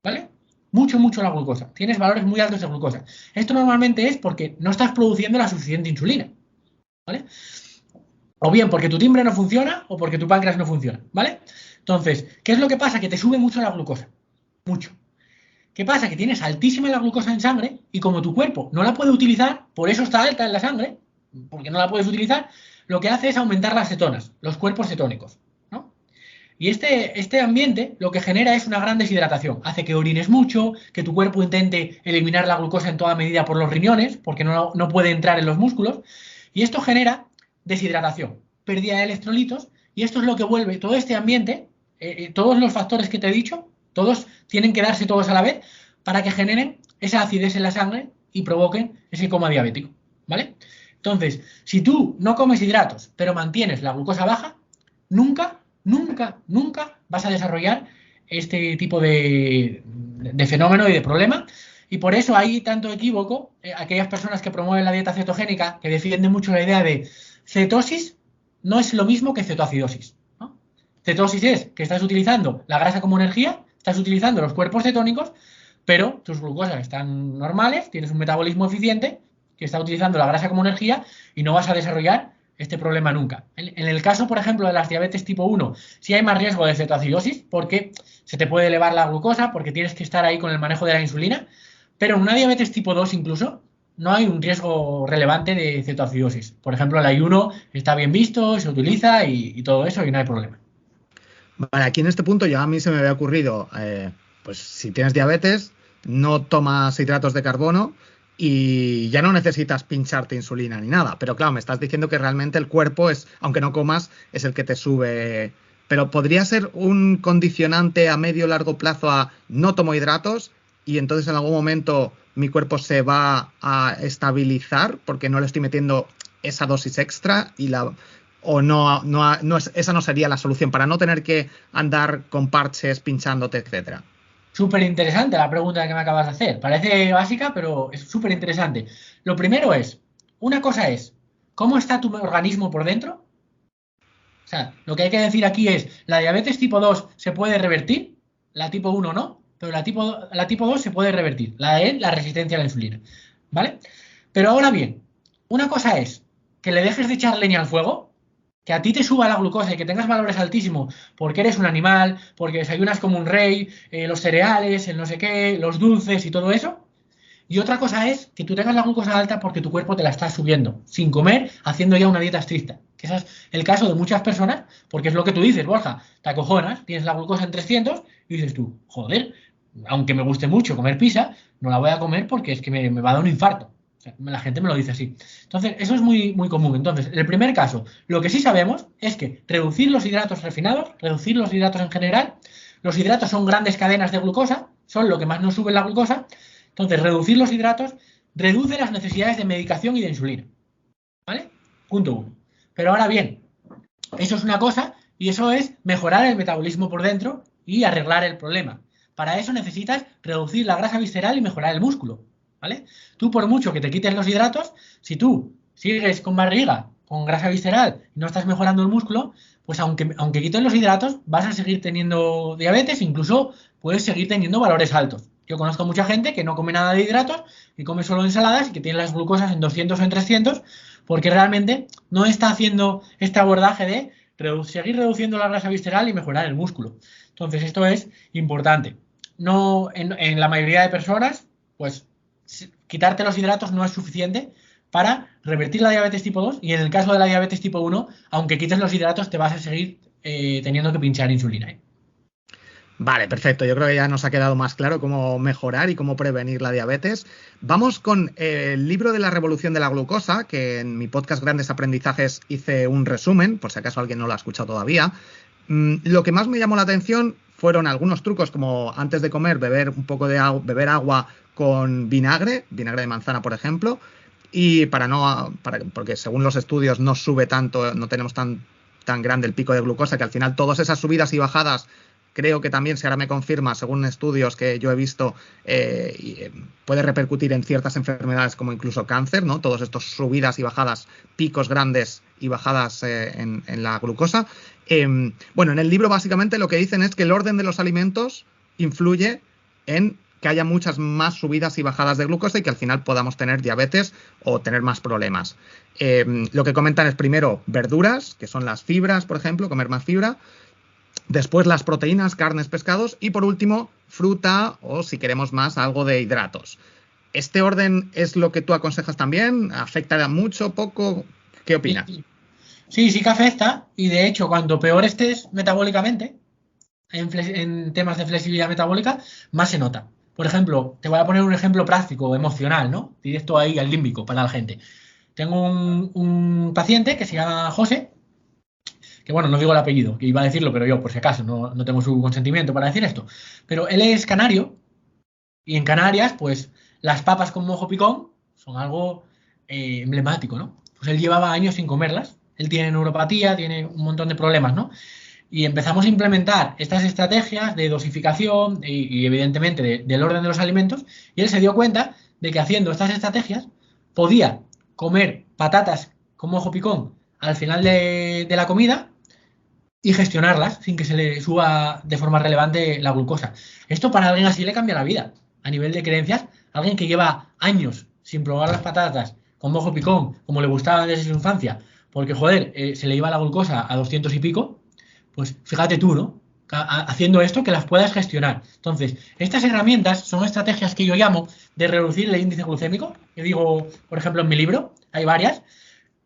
¿vale? Mucho la glucosa. Tienes valores muy altos de glucosa. Esto normalmente es porque no estás produciendo la suficiente insulina, ¿vale? O bien porque tu timbre no funciona o porque tu páncreas no funciona, ¿vale? Entonces, ¿qué es lo que pasa? Que te sube mucho la glucosa. Mucho. ¿Qué pasa? Que tienes altísima la glucosa en sangre y como tu cuerpo no la puede utilizar, por eso está alta en la sangre, porque no la puedes utilizar, lo que hace es aumentar las cetonas, los cuerpos cetónicos, ¿no? Y este ambiente lo que genera es una gran deshidratación. Hace que orines mucho, que tu cuerpo intente eliminar la glucosa en toda medida por los riñones, porque no puede entrar en los músculos. Y esto genera deshidratación, pérdida de electrolitos, y esto es lo que vuelve todo este ambiente, todos los factores que te he dicho, todos tienen que darse todos a la vez para que generen esa acidez en la sangre y provoquen ese coma diabético, ¿vale? Entonces, si tú no comes hidratos, pero mantienes la glucosa baja, nunca vas a desarrollar este tipo de fenómeno y de problema. Y por eso hay tanto equívoco, aquellas personas que promueven la dieta cetogénica, que defienden mucho la idea de cetosis, no es lo mismo que cetoacidosis, ¿no? Cetosis es que estás utilizando la grasa como energía, estás utilizando los cuerpos cetónicos, pero tus glucosas están normales, tienes un metabolismo eficiente, que está utilizando la grasa como energía y no vas a desarrollar este problema nunca. En el caso, por ejemplo, de las diabetes tipo 1, sí hay más riesgo de cetoacidosis porque se te puede elevar la glucosa, porque tienes que estar ahí con el manejo de la insulina, pero en una diabetes tipo 2 incluso no hay un riesgo relevante de cetoacidosis. Por ejemplo, el ayuno está bien visto, se utiliza y todo eso y no hay problema. Vale, aquí en este punto ya a mí se me había ocurrido, pues si tienes diabetes, no tomas hidratos de carbono y ya no necesitas pincharte insulina ni nada. Pero claro, me estás diciendo que realmente el cuerpo es, aunque no comas, es el que te sube. Pero podría ser un condicionante a medio o largo plazo a no tomo hidratos y entonces en algún momento mi cuerpo se va a estabilizar porque no le estoy metiendo esa dosis extra y la... O esa no sería la solución para no tener que andar con parches, pinchándote, etcétera. Súper interesante la pregunta que me acabas de hacer. Parece básica, pero es súper interesante. Lo primero es, una cosa es, ¿cómo está tu organismo por dentro? O sea, lo que hay que decir aquí es, la diabetes tipo 2 se puede revertir, la tipo 1 no, pero la tipo 2 se puede revertir, la resistencia a la insulina, ¿vale? Pero ahora bien, una cosa es que le dejes de echar leña al fuego, que a ti te suba la glucosa y que tengas valores altísimos porque eres un animal, porque desayunas como un rey, los cereales, el no sé qué, los dulces y todo eso. Y otra cosa es que tú tengas la glucosa alta porque tu cuerpo te la está subiendo, sin comer, haciendo ya una dieta estricta. Que ese es el caso de muchas personas, porque es lo que tú dices, Borja, te acojonas, tienes la glucosa en 300 y dices tú, joder, aunque me guste mucho comer pizza, no la voy a comer porque es que me va a dar un infarto. O sea, la gente me lo dice así. Entonces, eso es muy común. Entonces, en el primer caso, lo que sí sabemos es que reducir los hidratos refinados, reducir los hidratos en general, los hidratos son grandes cadenas de glucosa, son lo que más nos sube la glucosa. Entonces, reducir los hidratos reduce las necesidades de medicación y de insulina. ¿Vale? Punto uno. Pero ahora bien, eso es una cosa y eso es mejorar el metabolismo por dentro y arreglar el problema. Para eso necesitas reducir la grasa visceral y mejorar el músculo. ¿Vale? Tú, por mucho que te quites los hidratos, si tú sigues con barriga, con grasa visceral y no estás mejorando el músculo, pues aunque quites los hidratos, vas a seguir teniendo diabetes, incluso puedes seguir teniendo valores altos. Yo conozco mucha gente que no come nada de hidratos, que come solo ensaladas y que tiene las glucosas en 200 o en 300, porque realmente no está haciendo este abordaje de seguir reduciendo la grasa visceral y mejorar el músculo. Entonces, esto es importante. No, en la mayoría de personas, pues quitarte los hidratos no es suficiente para revertir la diabetes tipo 2 y en el caso de la diabetes tipo 1, aunque quites los hidratos, te vas a seguir teniendo que pinchar insulina. Vale, perfecto. Yo creo que ya nos ha quedado más claro cómo mejorar y cómo prevenir la diabetes. Vamos con el libro de la revolución de la glucosa, que en mi podcast Grandes Aprendizajes hice un resumen, por si acaso alguien no lo ha escuchado todavía. Lo que más me llamó la atención fueron algunos trucos, como antes de comer beber un poco de agua, beber agua con vinagre de manzana, por ejemplo, y porque según los estudios no sube tanto, no tenemos tan grande el pico de glucosa, que al final todas esas subidas y bajadas, creo que también, si ahora me confirma, según estudios que yo he visto, puede repercutir en ciertas enfermedades como incluso cáncer, ¿no? Todos estos subidas y bajadas, picos grandes y bajadas en la glucosa. Bueno, en el libro básicamente lo que dicen es que el orden de los alimentos influye en que haya muchas más subidas y bajadas de glucosa y que al final podamos tener diabetes o tener más problemas. Lo que comentan es primero verduras, que son las fibras, por ejemplo, comer más fibra. Después las proteínas, carnes, pescados. Y por último, fruta o, si queremos más, algo de hidratos. ¿Este orden es lo que tú aconsejas también? ¿Afecta mucho, poco? ¿Qué opinas? Sí que afecta. Y de hecho, cuanto peor estés metabólicamente, en temas de flexibilidad metabólica, más se nota. Por ejemplo, te voy a poner un ejemplo práctico, emocional, ¿no? Directo ahí al límbico para la gente. Tengo un paciente que se llama José, que bueno, no digo el apellido, que iba a decirlo, pero yo, por si acaso, no tengo su consentimiento para decir esto. Pero él es canario y en Canarias, pues las papas con mojo picón son algo emblemático, ¿no? Pues él llevaba años sin comerlas, él tiene neuropatía, tiene un montón de problemas, ¿no? Y empezamos a implementar estas estrategias de dosificación y evidentemente del orden de los alimentos, y él se dio cuenta de que haciendo estas estrategias podía comer patatas con mojo picón al final de la comida y gestionarlas sin que se le suba de forma relevante la glucosa. Esto para alguien así le cambia la vida. A nivel de creencias, alguien que lleva años sin probar las patatas con mojo picón, como le gustaban desde su infancia, porque, joder, se le iba la glucosa a 200 y pico, pues fíjate tú, ¿no? Haciendo esto que las puedas gestionar. Entonces, estas herramientas son estrategias que yo llamo de reducir el índice glucémico, que digo, por ejemplo, en mi libro, hay varias,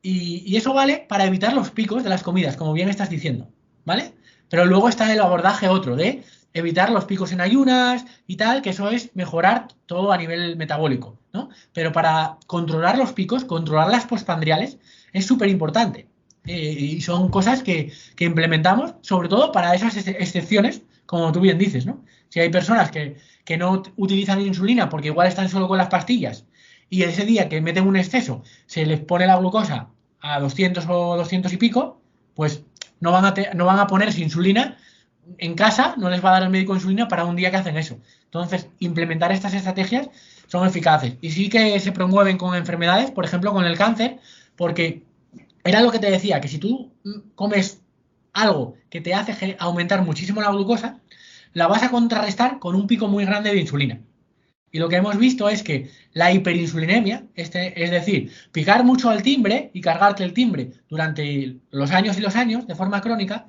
y eso vale para evitar los picos de las comidas, como bien estás diciendo, ¿vale? Pero luego está el abordaje otro de evitar los picos en ayunas y tal, que eso es mejorar todo a nivel metabólico, ¿no? Pero para controlar los picos, controlar las postprandiales, es súper importante. Y son cosas que implementamos, sobre todo para esas excepciones, como tú bien dices, ¿no? Si hay personas que no utilizan insulina porque igual están solo con las pastillas y ese día que meten un exceso se les pone la glucosa a 200 o 200 y pico, pues no van a ponerse insulina en casa, no les va a dar el médico insulina para un día que hacen eso. Entonces, implementar estas estrategias son eficaces y sí que se promueven con enfermedades, por ejemplo, con el cáncer, porque era lo que te decía, que si tú comes algo que te hace aumentar muchísimo la glucosa, la vas a contrarrestar con un pico muy grande de insulina. Y lo que hemos visto es que la hiperinsulinemia, es decir, picar mucho al timbre y cargarte el timbre durante los años y los años de forma crónica,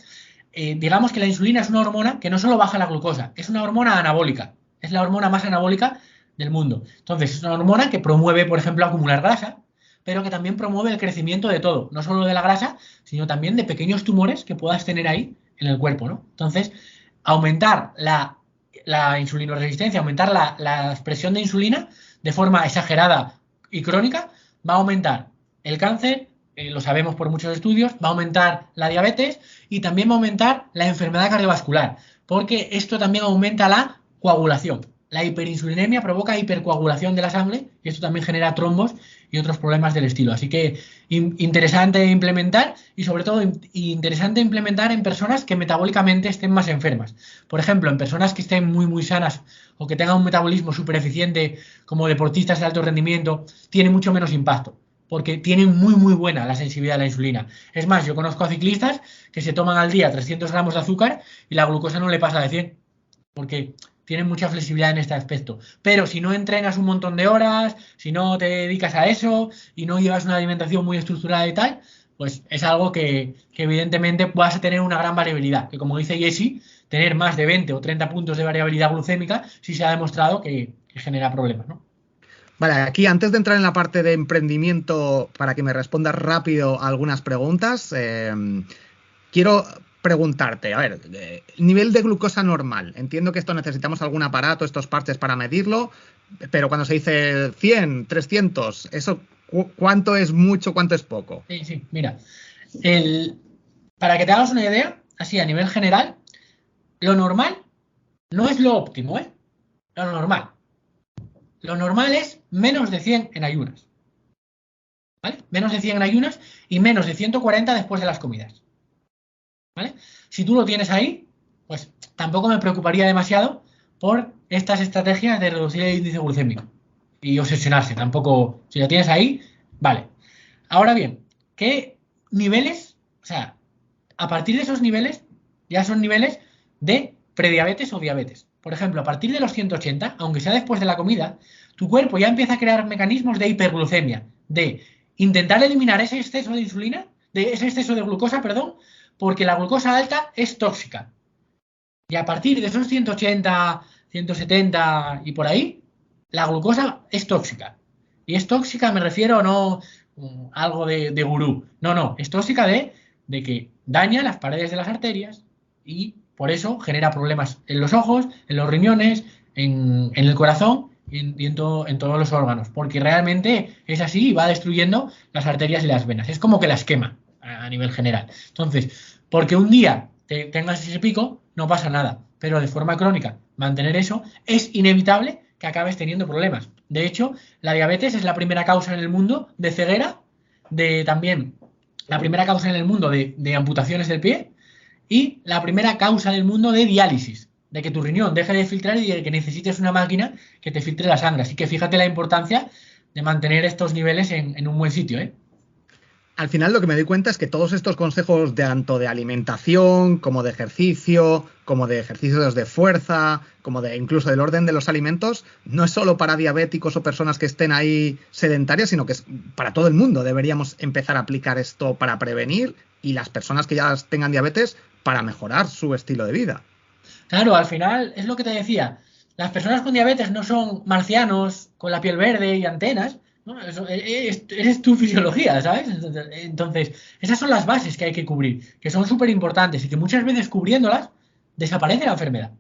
digamos que la insulina es una hormona que no solo baja la glucosa, es una hormona anabólica, es la hormona más anabólica del mundo. Entonces, es una hormona que promueve, por ejemplo, acumular grasa, pero que también promueve el crecimiento de todo, no solo de la grasa, sino también de pequeños tumores que puedas tener ahí en el cuerpo, ¿no? Entonces, aumentar la insulinoresistencia, aumentar la expresión de insulina de forma exagerada y crónica, va a aumentar el cáncer, lo sabemos por muchos estudios, va a aumentar la diabetes y también va a aumentar la enfermedad cardiovascular, porque esto también aumenta la coagulación. La hiperinsulinemia provoca hipercoagulación de la sangre y esto también genera trombos y otros problemas del estilo. Así que interesante implementar y sobre todo interesante implementar en personas que metabólicamente estén más enfermas. Por ejemplo, en personas que estén muy sanas o que tengan un metabolismo súper eficiente como deportistas de alto rendimiento, tiene mucho menos impacto porque tienen muy buena la sensibilidad a la insulina. Es más, yo conozco a ciclistas que se toman al día 300 gramos de azúcar y la glucosa no le pasa de 100 porque tienen mucha flexibilidad en este aspecto. Pero si no entrenas un montón de horas, si no te dedicas a eso y no llevas una alimentación muy estructurada y tal, pues es algo que evidentemente vas a tener una gran variabilidad. Que como dice Jesse, tener más de 20 o 30 puntos de variabilidad glucémica sí se ha demostrado que genera problemas, ¿no? Vale, aquí antes de entrar en la parte de emprendimiento, para que me respondas rápido a algunas preguntas, quiero preguntarte, a ver, nivel de glucosa normal. Entiendo que esto necesitamos algún aparato, estos parches para medirlo, pero cuando se dice 100, 300, ¿eso cuánto es mucho, cuánto es poco? Sí, sí, mira. El, para que te hagas una idea, así a nivel general, lo normal no es lo óptimo, ¿eh? Lo normal. Lo normal es menos de 100 en ayunas, ¿vale? Menos de 100 en ayunas y menos de 140 después de las comidas, ¿vale? Si tú lo tienes ahí, pues tampoco me preocuparía demasiado por estas estrategias de reducir el índice glucémico y obsesionarse. Tampoco, si lo tienes ahí, vale. Ahora bien, ¿qué niveles? O sea, a partir de esos niveles, ya son niveles de prediabetes o diabetes. Por ejemplo, a partir de los 180, aunque sea después de la comida, tu cuerpo ya empieza a crear mecanismos de hiperglucemia, de intentar eliminar ese exceso de insulina, de ese exceso de glucosa, perdón, porque la glucosa alta es tóxica. Y a partir de esos 180, 170 y por ahí, la glucosa es tóxica. Y es tóxica, me refiero no algo de gurú. No, no, es tóxica de que daña las paredes de las arterias y por eso genera problemas en los ojos, en los riñones, en el corazón y en todos los órganos. Porque realmente es así y va destruyendo las arterias y las venas. Es como que las quema a nivel general. Entonces, porque un día tengas ese pico, no pasa nada. Pero de forma crónica, mantener eso es inevitable que acabes teniendo problemas. De hecho, la diabetes es la primera causa en el mundo de ceguera, de también la primera causa en el mundo de amputaciones del pie y la primera causa del mundo de diálisis, de que tu riñón deje de filtrar y de que necesites una máquina que te filtre la sangre. Así que fíjate la importancia de mantener estos niveles en un buen sitio, ¿eh? Al final lo que me doy cuenta es que todos estos consejos de tanto de alimentación, como de ejercicio, como de ejercicios de fuerza, como de incluso del orden de los alimentos, no es solo para diabéticos o personas que estén ahí sedentarias, sino que es para todo el mundo. Deberíamos empezar a aplicar esto para prevenir y las personas que ya tengan diabetes para mejorar su estilo de vida. Claro, al final es lo que te decía. Las personas con diabetes no son marcianos con la piel verde y antenas, ¿no? Eres tu fisiología, ¿sabes? Entonces, esas son las bases que hay que cubrir, que son súper importantes y que muchas veces cubriéndolas desaparece la enfermedad.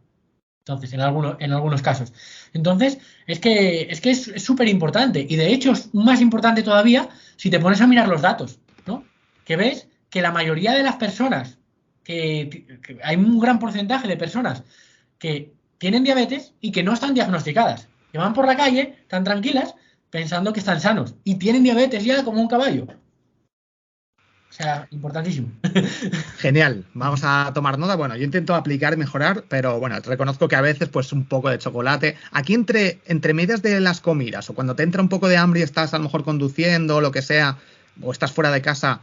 Entonces, en algunos casos. Entonces, es súper importante. Y de hecho, es más importante todavía si te pones a mirar los datos, ¿no? Que ves que la mayoría de las personas, que hay un gran porcentaje de personas que tienen diabetes y que no están diagnosticadas. Que van por la calle, tan tranquilas, pensando que están sanos. Y tienen diabetes ya como un caballo. O sea, importantísimo. Genial, vamos a tomar nota. Bueno, yo intento aplicar y mejorar, pero bueno, reconozco que a veces pues un poco de chocolate. Aquí entre medias de las comidas o cuando te entra un poco de hambre y estás a lo mejor conduciendo o lo que sea, o estás fuera de casa,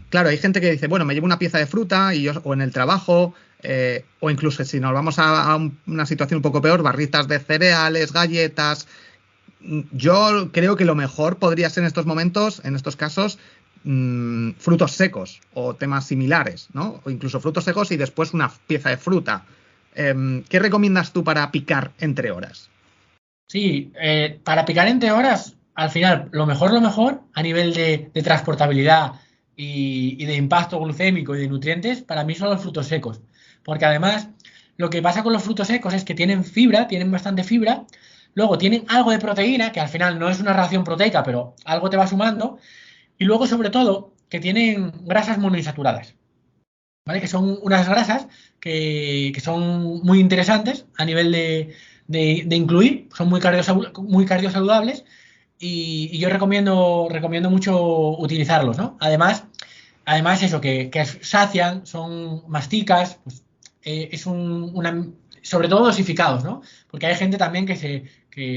claro, hay gente que dice, bueno, me llevo una pieza de fruta y yo, o en el trabajo, o incluso si nos vamos a una situación un poco peor, barritas de cereales, galletas. Yo creo que lo mejor podría ser en estos momentos, en estos casos, frutos secos o temas similares, ¿no? O incluso frutos secos y después una pieza de fruta. ¿Qué recomiendas tú para picar entre horas? Sí, para picar entre horas, al final, lo mejor a nivel de transportabilidad y de impacto glucémico y de nutrientes, para mí son los frutos secos. Porque además, lo que pasa con los frutos secos es que tienen fibra, tienen bastante fibra, luego tienen algo de proteína, que al final no es una ración proteica, pero algo te va sumando, y luego, sobre todo, que tienen grasas monoinsaturadas, ¿vale? Que son unas grasas que son muy interesantes a nivel de incluir, son muy cardiosaludables y yo recomiendo mucho utilizarlos, ¿no? Además eso, que sacian, son masticas, pues, sobre todo dosificados, ¿no? Porque hay gente también que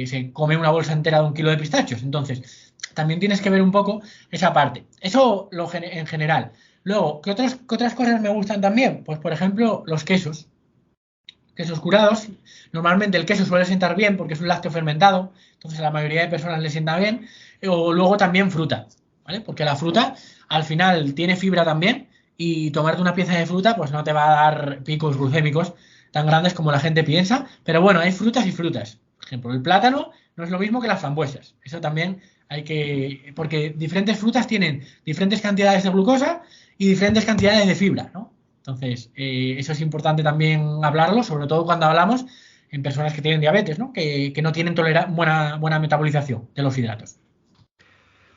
se come una bolsa entera de 1 kilo de pistachos, entonces también tienes que ver un poco esa parte. Eso en general. Luego, ¿qué otras cosas me gustan también? Pues, por ejemplo, los quesos. quesos curados. Normalmente el queso suele sentar bien porque es un lácteo fermentado, entonces a la mayoría de personas le sienta bien. O luego también fruta, ¿vale? Porque la fruta al final tiene fibra también y tomarte una pieza de fruta pues no te va a dar picos glucémicos tan grandes como la gente piensa. Pero bueno, hay frutas y frutas. Por ejemplo, el plátano no es lo mismo que las frambuesas. Eso también hay que... Porque diferentes frutas tienen diferentes cantidades de glucosa y diferentes cantidades de fibra, ¿no? Entonces, eso es importante también hablarlo, sobre todo cuando hablamos en personas que tienen diabetes, ¿no? Que no tienen buena metabolización de los hidratos.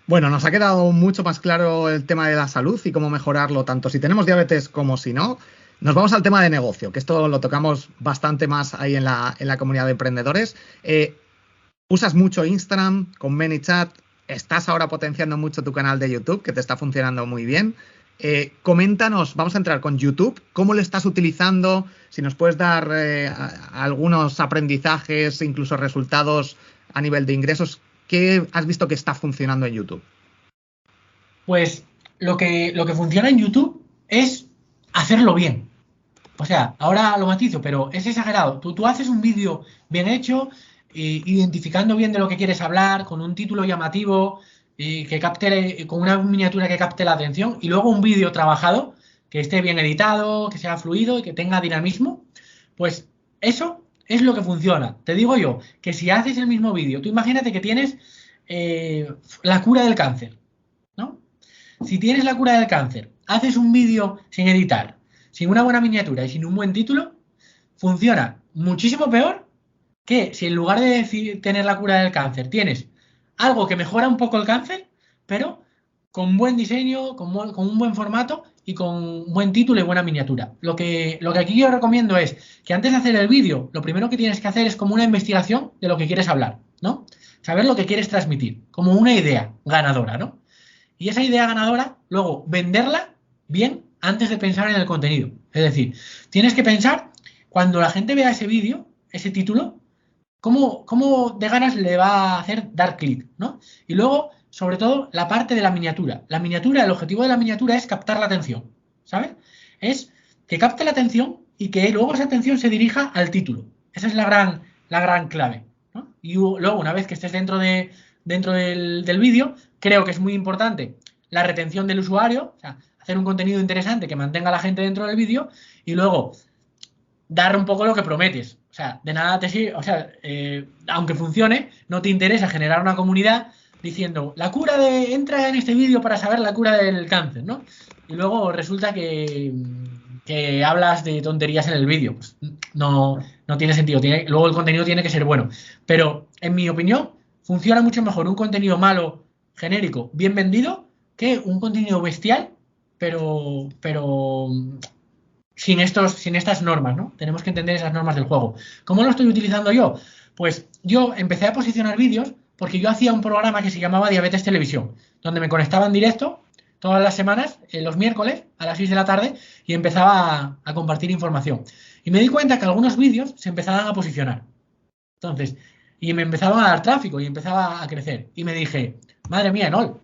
Bueno, nos ha quedado mucho más claro el tema de la salud y cómo mejorarlo, tanto si tenemos diabetes como si no. Nos vamos al tema de negocio, que esto lo tocamos bastante más ahí en la comunidad de emprendedores. Usas mucho Instagram con ManyChat, estás ahora potenciando mucho tu canal de YouTube, que te está funcionando muy bien. Coméntanos, vamos a entrar con YouTube, cómo lo estás utilizando, si nos puedes dar algunos aprendizajes, incluso resultados a nivel de ingresos. ¿Qué has visto que está funcionando en YouTube? Pues lo que funciona en YouTube es hacerlo bien. O sea, ahora lo matizo, pero es exagerado. Tú haces un vídeo bien hecho, identificando bien de lo que quieres hablar, con un título llamativo, que capte, con una miniatura que capte la atención, y luego un vídeo trabajado, que esté bien editado, que sea fluido y que tenga dinamismo. Pues eso es lo que funciona. Te digo yo, que si haces el mismo vídeo, tú imagínate que tienes la cura del cáncer, ¿no? Si tienes la cura del cáncer, haces un vídeo sin editar, sin una buena miniatura y sin un buen título, funciona muchísimo peor que si en lugar de tener la cura del cáncer tienes algo que mejora un poco el cáncer, pero con buen diseño, con un buen formato y con buen título y buena miniatura. Lo que aquí yo recomiendo es que antes de hacer el vídeo, lo primero que tienes que hacer es como una investigación de lo que quieres hablar, ¿no? Saber lo que quieres transmitir, como una idea ganadora, ¿no? Y esa idea ganadora, luego venderla bien antes de pensar en el contenido. Es decir, tienes que pensar, cuando la gente vea ese vídeo, ese título, cómo de ganas le va a hacer dar clic, ¿no? Y luego, sobre todo, la parte de la miniatura. La miniatura, el objetivo de la miniatura es captar la atención, ¿sabes? Es que capte la atención y que luego esa atención se dirija al título. Esa es la gran clave, ¿no? Y luego, una vez que estés dentro del vídeo, creo que es muy importante la retención del usuario, o sea, hacer un contenido interesante que mantenga a la gente dentro del vídeo y luego dar un poco lo que prometes. O sea, de nada te sirve, o sea, aunque funcione, no te interesa generar una comunidad diciendo, entra en este vídeo para saber la cura del cáncer, ¿no? Y luego resulta que hablas de tonterías en el vídeo. Pues no tiene sentido. Luego el contenido tiene que ser bueno. Pero, en mi opinión, funciona mucho mejor un contenido malo, genérico, bien vendido, que un contenido bestial, pero sin estas normas, ¿no? Tenemos que entender esas normas del juego. ¿Cómo lo estoy utilizando yo? Pues yo empecé a posicionar vídeos porque yo hacía un programa que se llamaba Diabetes Televisión, donde me conectaba en directo todas las semanas, los miércoles a las 6 de la tarde, y empezaba a compartir información. Y me di cuenta que algunos vídeos se empezaban a posicionar. Entonces, y me empezaban a dar tráfico y empezaba a crecer. Y me dije, madre mía, no,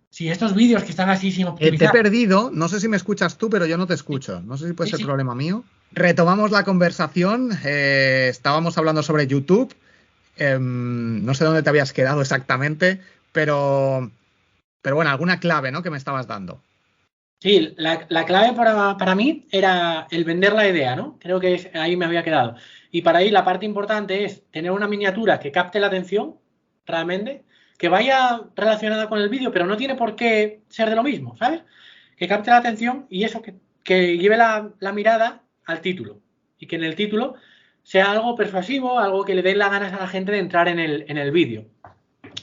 si estos vídeos que están así sin Te he optimizar... perdido, no sé si me escuchas tú, pero yo no te escucho. No sé si puede Sí, ser sí. problema mío. Retomamos la conversación. Estábamos hablando sobre YouTube. No sé dónde te habías quedado exactamente, pero bueno, alguna clave, ¿no? Que me estabas dando. Sí, la clave para mí era el vender la idea, ¿no? Creo que ahí me había quedado. Y para ahí la parte importante es tener una miniatura que capte la atención, realmente, que vaya relacionada con el vídeo, pero no tiene por qué ser de lo mismo, ¿sabes? Que capte la atención y eso, que lleve la mirada al título. Y que en el título sea algo persuasivo, algo que le dé las ganas a la gente de entrar en el vídeo.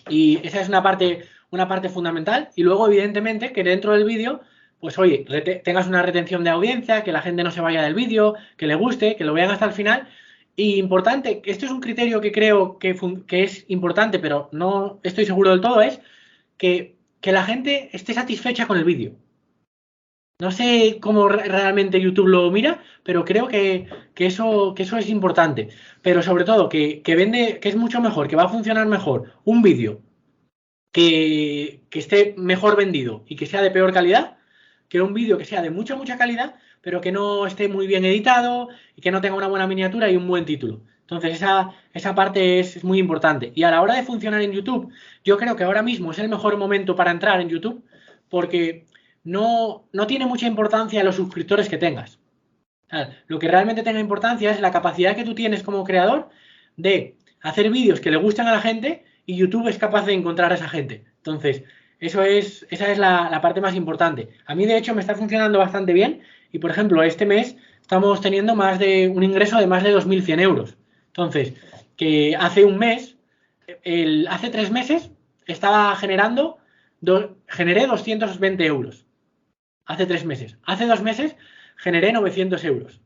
Y esa es una parte fundamental. Y luego, evidentemente, que dentro del vídeo, pues oye, tengas una retención de audiencia, que la gente no se vaya del vídeo, que le guste, que lo vean hasta el final. Y importante, esto es un criterio que creo que es importante, pero no estoy seguro del todo, es que la gente esté satisfecha con el vídeo. No sé cómo realmente YouTube lo mira, pero creo que eso es importante. Pero sobre todo, que es mucho mejor, que va a funcionar mejor un vídeo que esté mejor vendido y que sea de peor calidad que un vídeo que sea de mucha, mucha calidad, pero que no esté muy bien editado y que no tenga una buena miniatura y un buen título. Entonces, esa parte es muy importante. Y a la hora de funcionar en YouTube, yo creo que ahora mismo es el mejor momento para entrar en YouTube porque no tiene mucha importancia los suscriptores que tengas. O sea, lo que realmente tenga importancia es la capacidad que tú tienes como creador de hacer vídeos que le gusten a la gente y YouTube es capaz de encontrar a esa gente. Entonces, esa es la parte más importante. A mí, de hecho, me está funcionando bastante bien y, por ejemplo, este mes estamos teniendo un ingreso de más de 2.100 euros. Entonces, que hace un mes, hace 3 meses, estaba generé 220 euros. Hace 3 meses. Hace 2 meses generé 900 euros.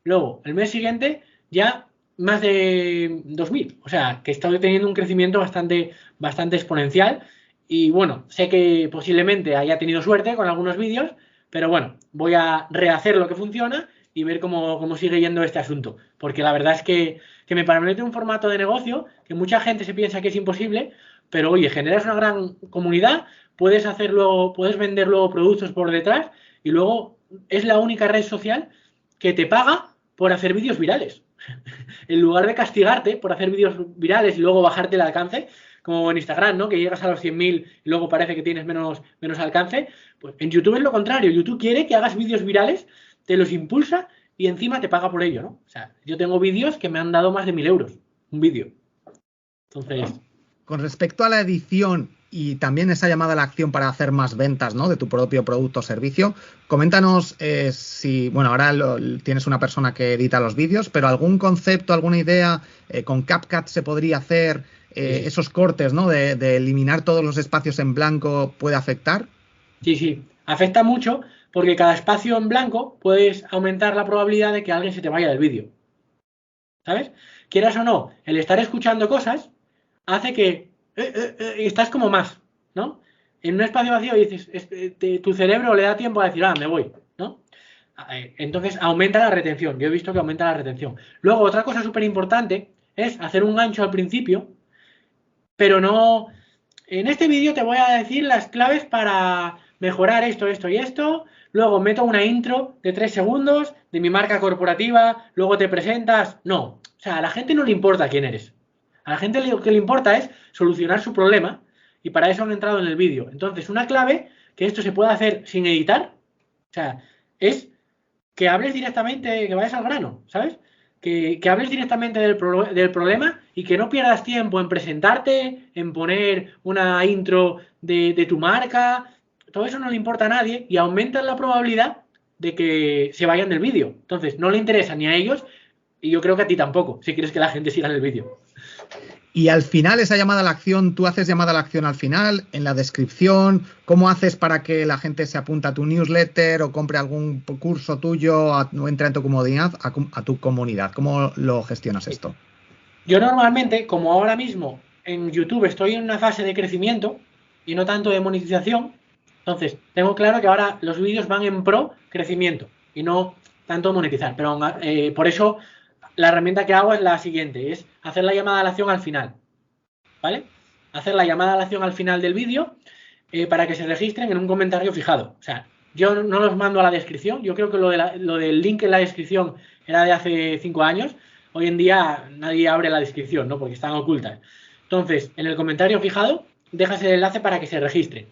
Luego, el mes siguiente, ya más de 2.000. O sea, que estoy teniendo un crecimiento bastante exponencial. Y bueno, sé que posiblemente haya tenido suerte con algunos vídeos, pero bueno, voy a rehacer lo que funciona y ver cómo sigue yendo este asunto. Porque la verdad es que me parece un formato de negocio que mucha gente se piensa que es imposible, pero oye, generas una gran comunidad, puedes vender luego productos por detrás y luego es la única red social que te paga por hacer vídeos virales. En lugar de castigarte por hacer vídeos virales y luego bajarte el alcance, como en Instagram, ¿no? Que llegas a los 100.000 y luego parece que tienes menos alcance, pues en YouTube es lo contrario. YouTube quiere que hagas vídeos virales, te los impulsa y encima te paga por ello, ¿no? O sea, yo tengo vídeos que me han dado más de 1.000 euros, un vídeo. Entonces... Con respecto a la edición y también esa llamada a la acción para hacer más ventas, ¿no?, de tu propio producto o servicio, coméntanos si, bueno, ahora tienes una persona que edita los vídeos, pero algún concepto, alguna idea, con CapCut se podría hacer esos cortes, ¿no?, de eliminar todos los espacios en blanco, ¿puede afectar? Sí, afecta mucho porque cada espacio en blanco puedes aumentar la probabilidad de que alguien se te vaya del vídeo. ¿Sabes? Quieras o no, el estar escuchando cosas hace que estás como más, ¿no? En un espacio vacío dices, tu cerebro le da tiempo a decir, me voy, ¿no? Entonces aumenta la retención. Yo he visto que aumenta la retención. Luego, otra cosa súper importante es hacer un gancho al principio, pero no... En este vídeo te voy a decir las claves para mejorar esto, esto y esto. Luego meto una intro de 3 segundos de mi marca corporativa. Luego te presentas. No. O sea, a la gente no le importa quién eres. A la gente lo que le importa es solucionar su problema y para eso han entrado en el vídeo. Entonces, una clave que esto se puede hacer sin editar, o sea, es que hables directamente, que vayas al grano, ¿sabes? Que hables directamente del problema y que no pierdas tiempo en presentarte, en poner una intro de tu marca. Todo eso no le importa a nadie y aumenta la probabilidad de que se vayan del vídeo. Entonces, no le interesa ni a ellos y yo creo que a ti tampoco, si quieres que la gente siga en el vídeo. Y al final, esa llamada a la acción, ¿tú haces llamada a la acción al final, en la descripción? ¿Cómo haces para que la gente se apunte a tu newsletter o compre algún curso tuyo o entre en tu comunidad, a tu comunidad? ¿Cómo lo gestionas esto? Yo normalmente, como ahora mismo en YouTube estoy en una fase de crecimiento y no tanto de monetización, entonces tengo claro que ahora los vídeos van en pro crecimiento y no tanto monetizar. Pero por eso la herramienta que hago es la siguiente, es hacer la llamada a la acción al final, ¿vale? Hacer la llamada a la acción al final del vídeo para que se registren en un comentario fijado. O sea, yo no los mando a la descripción, yo creo que lo del link en la descripción era de hace 5 años, hoy en día nadie abre la descripción, ¿no? Porque están ocultas. Entonces, en el comentario fijado, dejas el enlace para que se registren.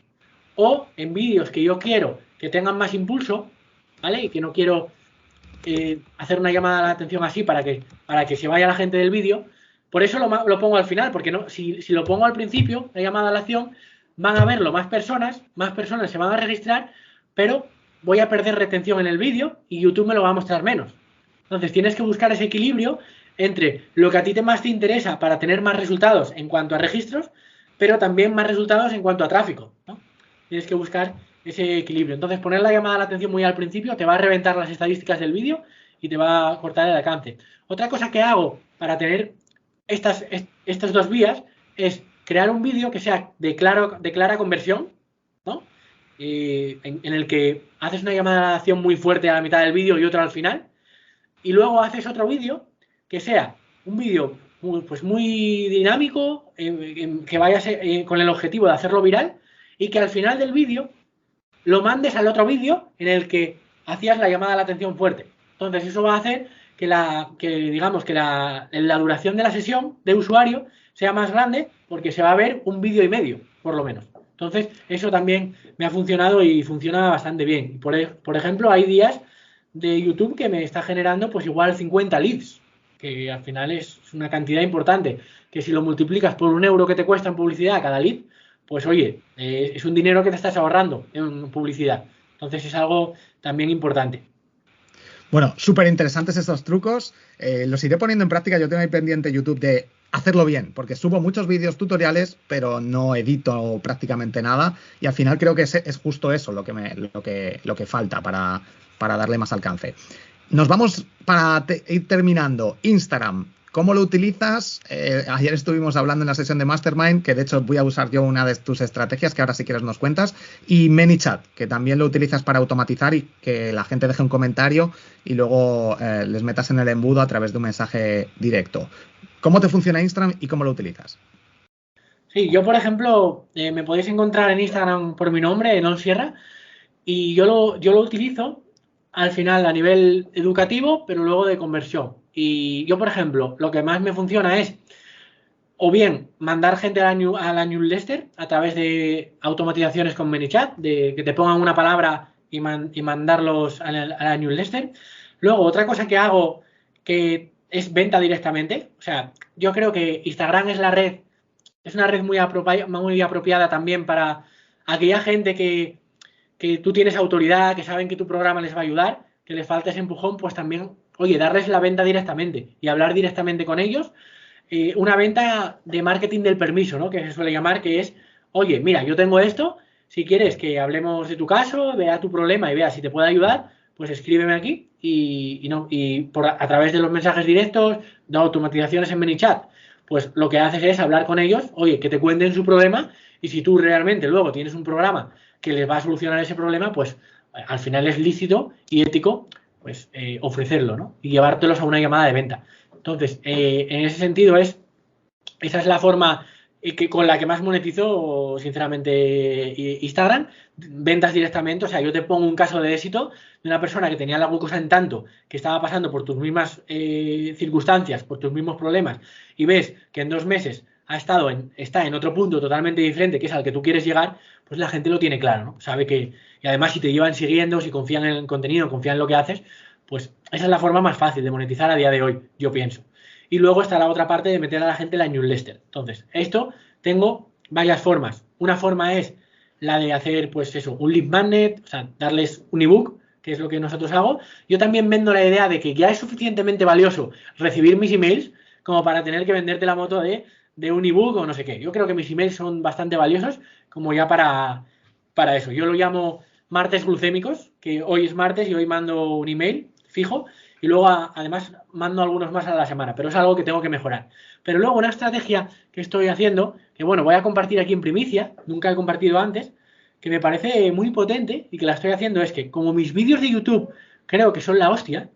O en vídeos que yo quiero que tengan más impulso, ¿vale? Y que no quiero hacer una llamada a la atención así para que se vaya la gente del vídeo. Por eso lo pongo al final, porque no, si lo pongo al principio, la llamada a la acción, van a verlo más personas se van a registrar, pero voy a perder retención en el vídeo y YouTube me lo va a mostrar menos. Entonces tienes que buscar ese equilibrio entre lo que a ti más te interesa para tener más resultados en cuanto a registros, pero también más resultados en cuanto a tráfico, ¿no? Tienes que buscar ese equilibrio. Entonces, poner la llamada a la atención muy al principio te va a reventar las estadísticas del vídeo y te va a cortar el alcance. Otra cosa que hago para tener estas 2 vías es crear un vídeo que sea de clara conversión, ¿no? En el que haces una llamada a la acción muy fuerte a la mitad del vídeo y otra al final, y luego haces otro vídeo que sea un vídeo muy dinámico, que vaya con el objetivo de hacerlo viral y que al final del vídeo lo mandes al otro vídeo en el que hacías la llamada a la atención fuerte. Entonces eso va a hacer digamos que la duración de la sesión de usuario sea más grande porque se va a ver un vídeo y medio, por lo menos. Entonces, eso también me ha funcionado y funciona bastante bien. Por ejemplo, hay días de YouTube que me está generando pues igual 50 leads, que al final es una cantidad importante, que si lo multiplicas por 1 euro que te cuesta en publicidad cada lead, pues oye, es un dinero que te estás ahorrando en publicidad. Entonces es algo también importante. Bueno, súper interesantes estos trucos. Los iré poniendo en práctica. Yo tengo ahí pendiente YouTube de hacerlo bien, porque subo muchos vídeos tutoriales, pero no edito prácticamente nada. Y al final creo que es justo eso lo que falta para darle más alcance. Nos vamos para ir terminando. Instagram. ¿Cómo lo utilizas? Ayer estuvimos hablando en la sesión de Mastermind, que de hecho voy a usar yo una de tus estrategias, que ahora si quieres nos cuentas, y ManyChat, que también lo utilizas para automatizar y que la gente deje un comentario y luego les metas en el embudo a través de un mensaje directo. ¿Cómo te funciona Instagram y cómo lo utilizas? Sí, yo por ejemplo, me podéis encontrar en Instagram por mi nombre, Enon Sierra, y yo lo utilizo al final a nivel educativo, pero luego de conversión. Y yo, por ejemplo, lo que más me funciona es o bien mandar gente a la newsletter a través de automatizaciones con ManyChat, de que te pongan una palabra y mandarlos a la newsletter. Luego, otra cosa que hago que es venta directamente. O sea, yo creo que Instagram es una red muy apropiada también para aquella gente que tú tienes autoridad, que saben que tu programa les va a ayudar, que les falta ese empujón, pues también, oye, darles la venta directamente y hablar directamente con ellos. Una venta de marketing del permiso, ¿no? Que se suele llamar, que es, oye, mira, yo tengo esto, si quieres que hablemos de tu caso, vea tu problema y vea si te puede ayudar, pues escríbeme aquí a través de los mensajes directos, de automatizaciones en ManyChat, pues lo que haces es hablar con ellos, oye, que te cuenten su problema y si tú realmente luego tienes un programa que les va a solucionar ese problema, pues al final es lícito y ético pues ofrecerlo, ¿no? Y llevártelos a una llamada de venta. Entonces, en ese sentido esa es la forma con la que más monetizo, sinceramente, Instagram. Ventas directamente, o sea, yo te pongo un caso de éxito de una persona que tenía la glucosa en tanto, que estaba pasando por tus mismas circunstancias, por tus mismos problemas, y ves que en 2 meses está en otro punto totalmente diferente, que es al que tú quieres llegar, pues la gente lo tiene claro, ¿no? Sabe que, y además si te llevan siguiendo, si confían en el contenido, confían en lo que haces, pues esa es la forma más fácil de monetizar a día de hoy, yo pienso. Y luego está la otra parte de meter a la gente en la newsletter. Entonces, esto tengo varias formas. Una forma es la de hacer, pues eso, un lead magnet, o sea, darles un ebook, que es lo que nosotros hago. Yo también vendo la idea de que ya es suficientemente valioso recibir mis emails como para tener que venderte la moto de un ebook o no sé qué. Yo creo que mis emails son bastante valiosos como ya para eso. Yo lo llamo martes glucémicos, que hoy es martes y hoy mando un email fijo y luego además mando algunos más a la semana, pero es algo que tengo que mejorar. Pero luego una estrategia que estoy haciendo, que bueno, voy a compartir aquí en primicia, nunca he compartido antes, que me parece muy potente y que la estoy haciendo es que como mis vídeos de YouTube creo que son la hostia,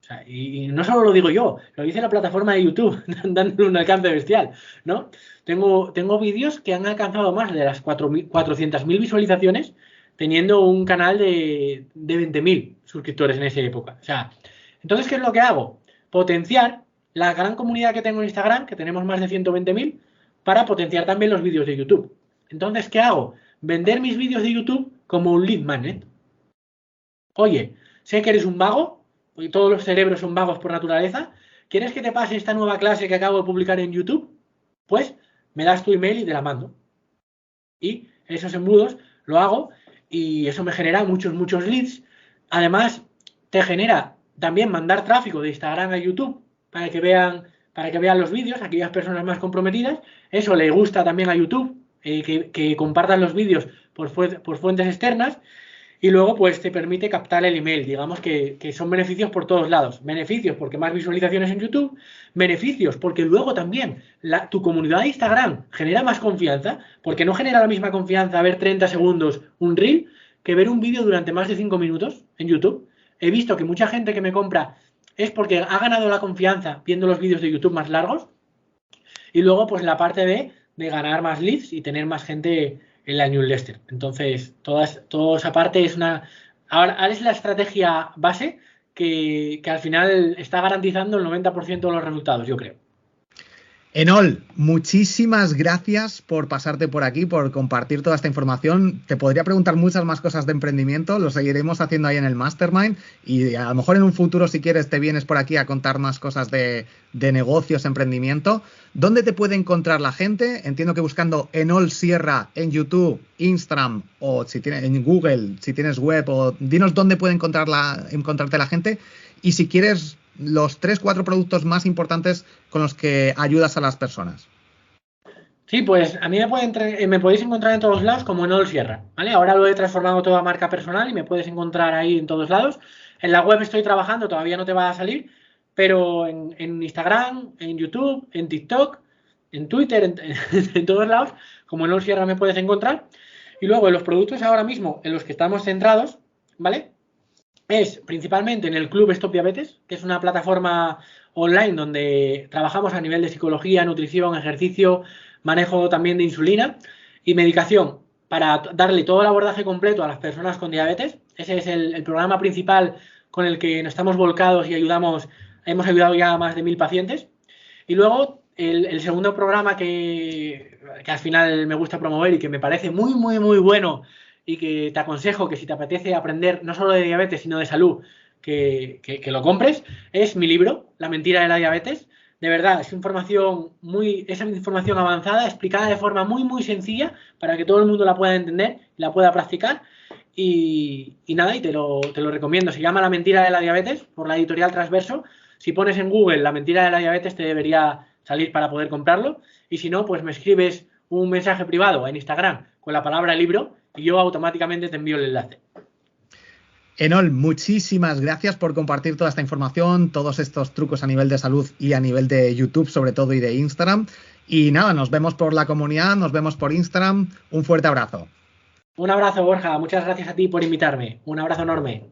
o sea, y no solo lo digo yo, lo dice la plataforma de YouTube, dándole un alcance bestial, ¿no? Tengo vídeos que han alcanzado más de las 400.000 visualizaciones teniendo un canal de 20.000 suscriptores en esa época. O sea, entonces, ¿qué es lo que hago? Potenciar la gran comunidad que tengo en Instagram, que tenemos más de 120.000, para potenciar también los vídeos de YouTube. Entonces, ¿qué hago? Vender mis vídeos de YouTube como un lead magnet. Oye, sé que eres un vago, y todos los cerebros son vagos por naturaleza. ¿Quieres que te pase esta nueva clase que acabo de publicar en YouTube? Pues me das tu email y te la mando. Y esos embudos lo hago y eso me genera muchos leads. Además, te genera también mandar tráfico de Instagram a YouTube para que vean los vídeos, aquellas personas más comprometidas. Eso le gusta también a YouTube, que compartan los vídeos por fuentes externas. Y luego, pues te permite captar el email. Digamos que son beneficios por todos lados. Beneficios porque más visualizaciones en YouTube. Beneficios porque luego también tu comunidad de Instagram genera más confianza. Porque no genera la misma confianza ver 30 segundos un reel que ver un vídeo durante más de 5 minutos en YouTube. He visto que mucha gente que me compra es porque ha ganado la confianza viendo los vídeos de YouTube más largos. Y luego, pues la parte de ganar más leads y tener más gente en la newsletter. Entonces, toda esa parte es ahora es la estrategia base que al final está garantizando el 90% de los resultados, yo creo. Enol, muchísimas gracias por pasarte por aquí, por compartir toda esta información. Te podría preguntar muchas más cosas de emprendimiento, lo seguiremos haciendo ahí en el Mastermind y a lo mejor en un futuro, si quieres, te vienes por aquí a contar más cosas de negocios, emprendimiento. ¿Dónde te puede encontrar la gente? Entiendo que buscando Enol Sierra en YouTube, Instagram o si tienes, en Google, si tienes web, o dinos dónde puede encontrarte la gente y si quieres los 3-4 productos más importantes con los que ayudas a las personas. Sí, pues a mí me podéis encontrar en todos lados como Enol Sierra, ¿vale? Ahora lo he transformado todo a marca personal y me puedes encontrar ahí en todos lados. En la web estoy trabajando, todavía no te va a salir, pero en Instagram, en YouTube, en TikTok, en Twitter, en todos lados, como Enol Sierra me puedes encontrar. Y luego en los productos ahora mismo en los que estamos centrados, ¿vale? Es principalmente en el Club Stop Diabetes, que es una plataforma online donde trabajamos a nivel de psicología, nutrición, ejercicio, manejo también de insulina y medicación para darle todo el abordaje completo a las personas con diabetes. Ese es el programa principal con el que nos estamos volcados y hemos ayudado ya a más de 1000 pacientes. Y luego el segundo programa que al final me gusta promover y que me parece muy, muy, muy bueno y que te aconsejo que si te apetece aprender no solo de diabetes, sino de salud, que lo compres, es mi libro, La mentira de la diabetes. De verdad, es información avanzada, explicada de forma muy, muy sencilla para que todo el mundo la pueda entender y la pueda practicar. Y nada, y te lo recomiendo. Se llama La mentira de la diabetes por la editorial Transverso. Si pones en Google La mentira de la diabetes te debería salir para poder comprarlo. Y si no, pues me escribes un mensaje privado en Instagram con la palabra libro y yo automáticamente te envío el enlace. Enol, muchísimas gracias por compartir toda esta información, todos estos trucos a nivel de salud y a nivel de YouTube sobre todo y de Instagram. Y nada, nos vemos por la comunidad, nos vemos por Instagram. Un fuerte abrazo. Un abrazo, Borja. Muchas gracias a ti por invitarme. Un abrazo enorme.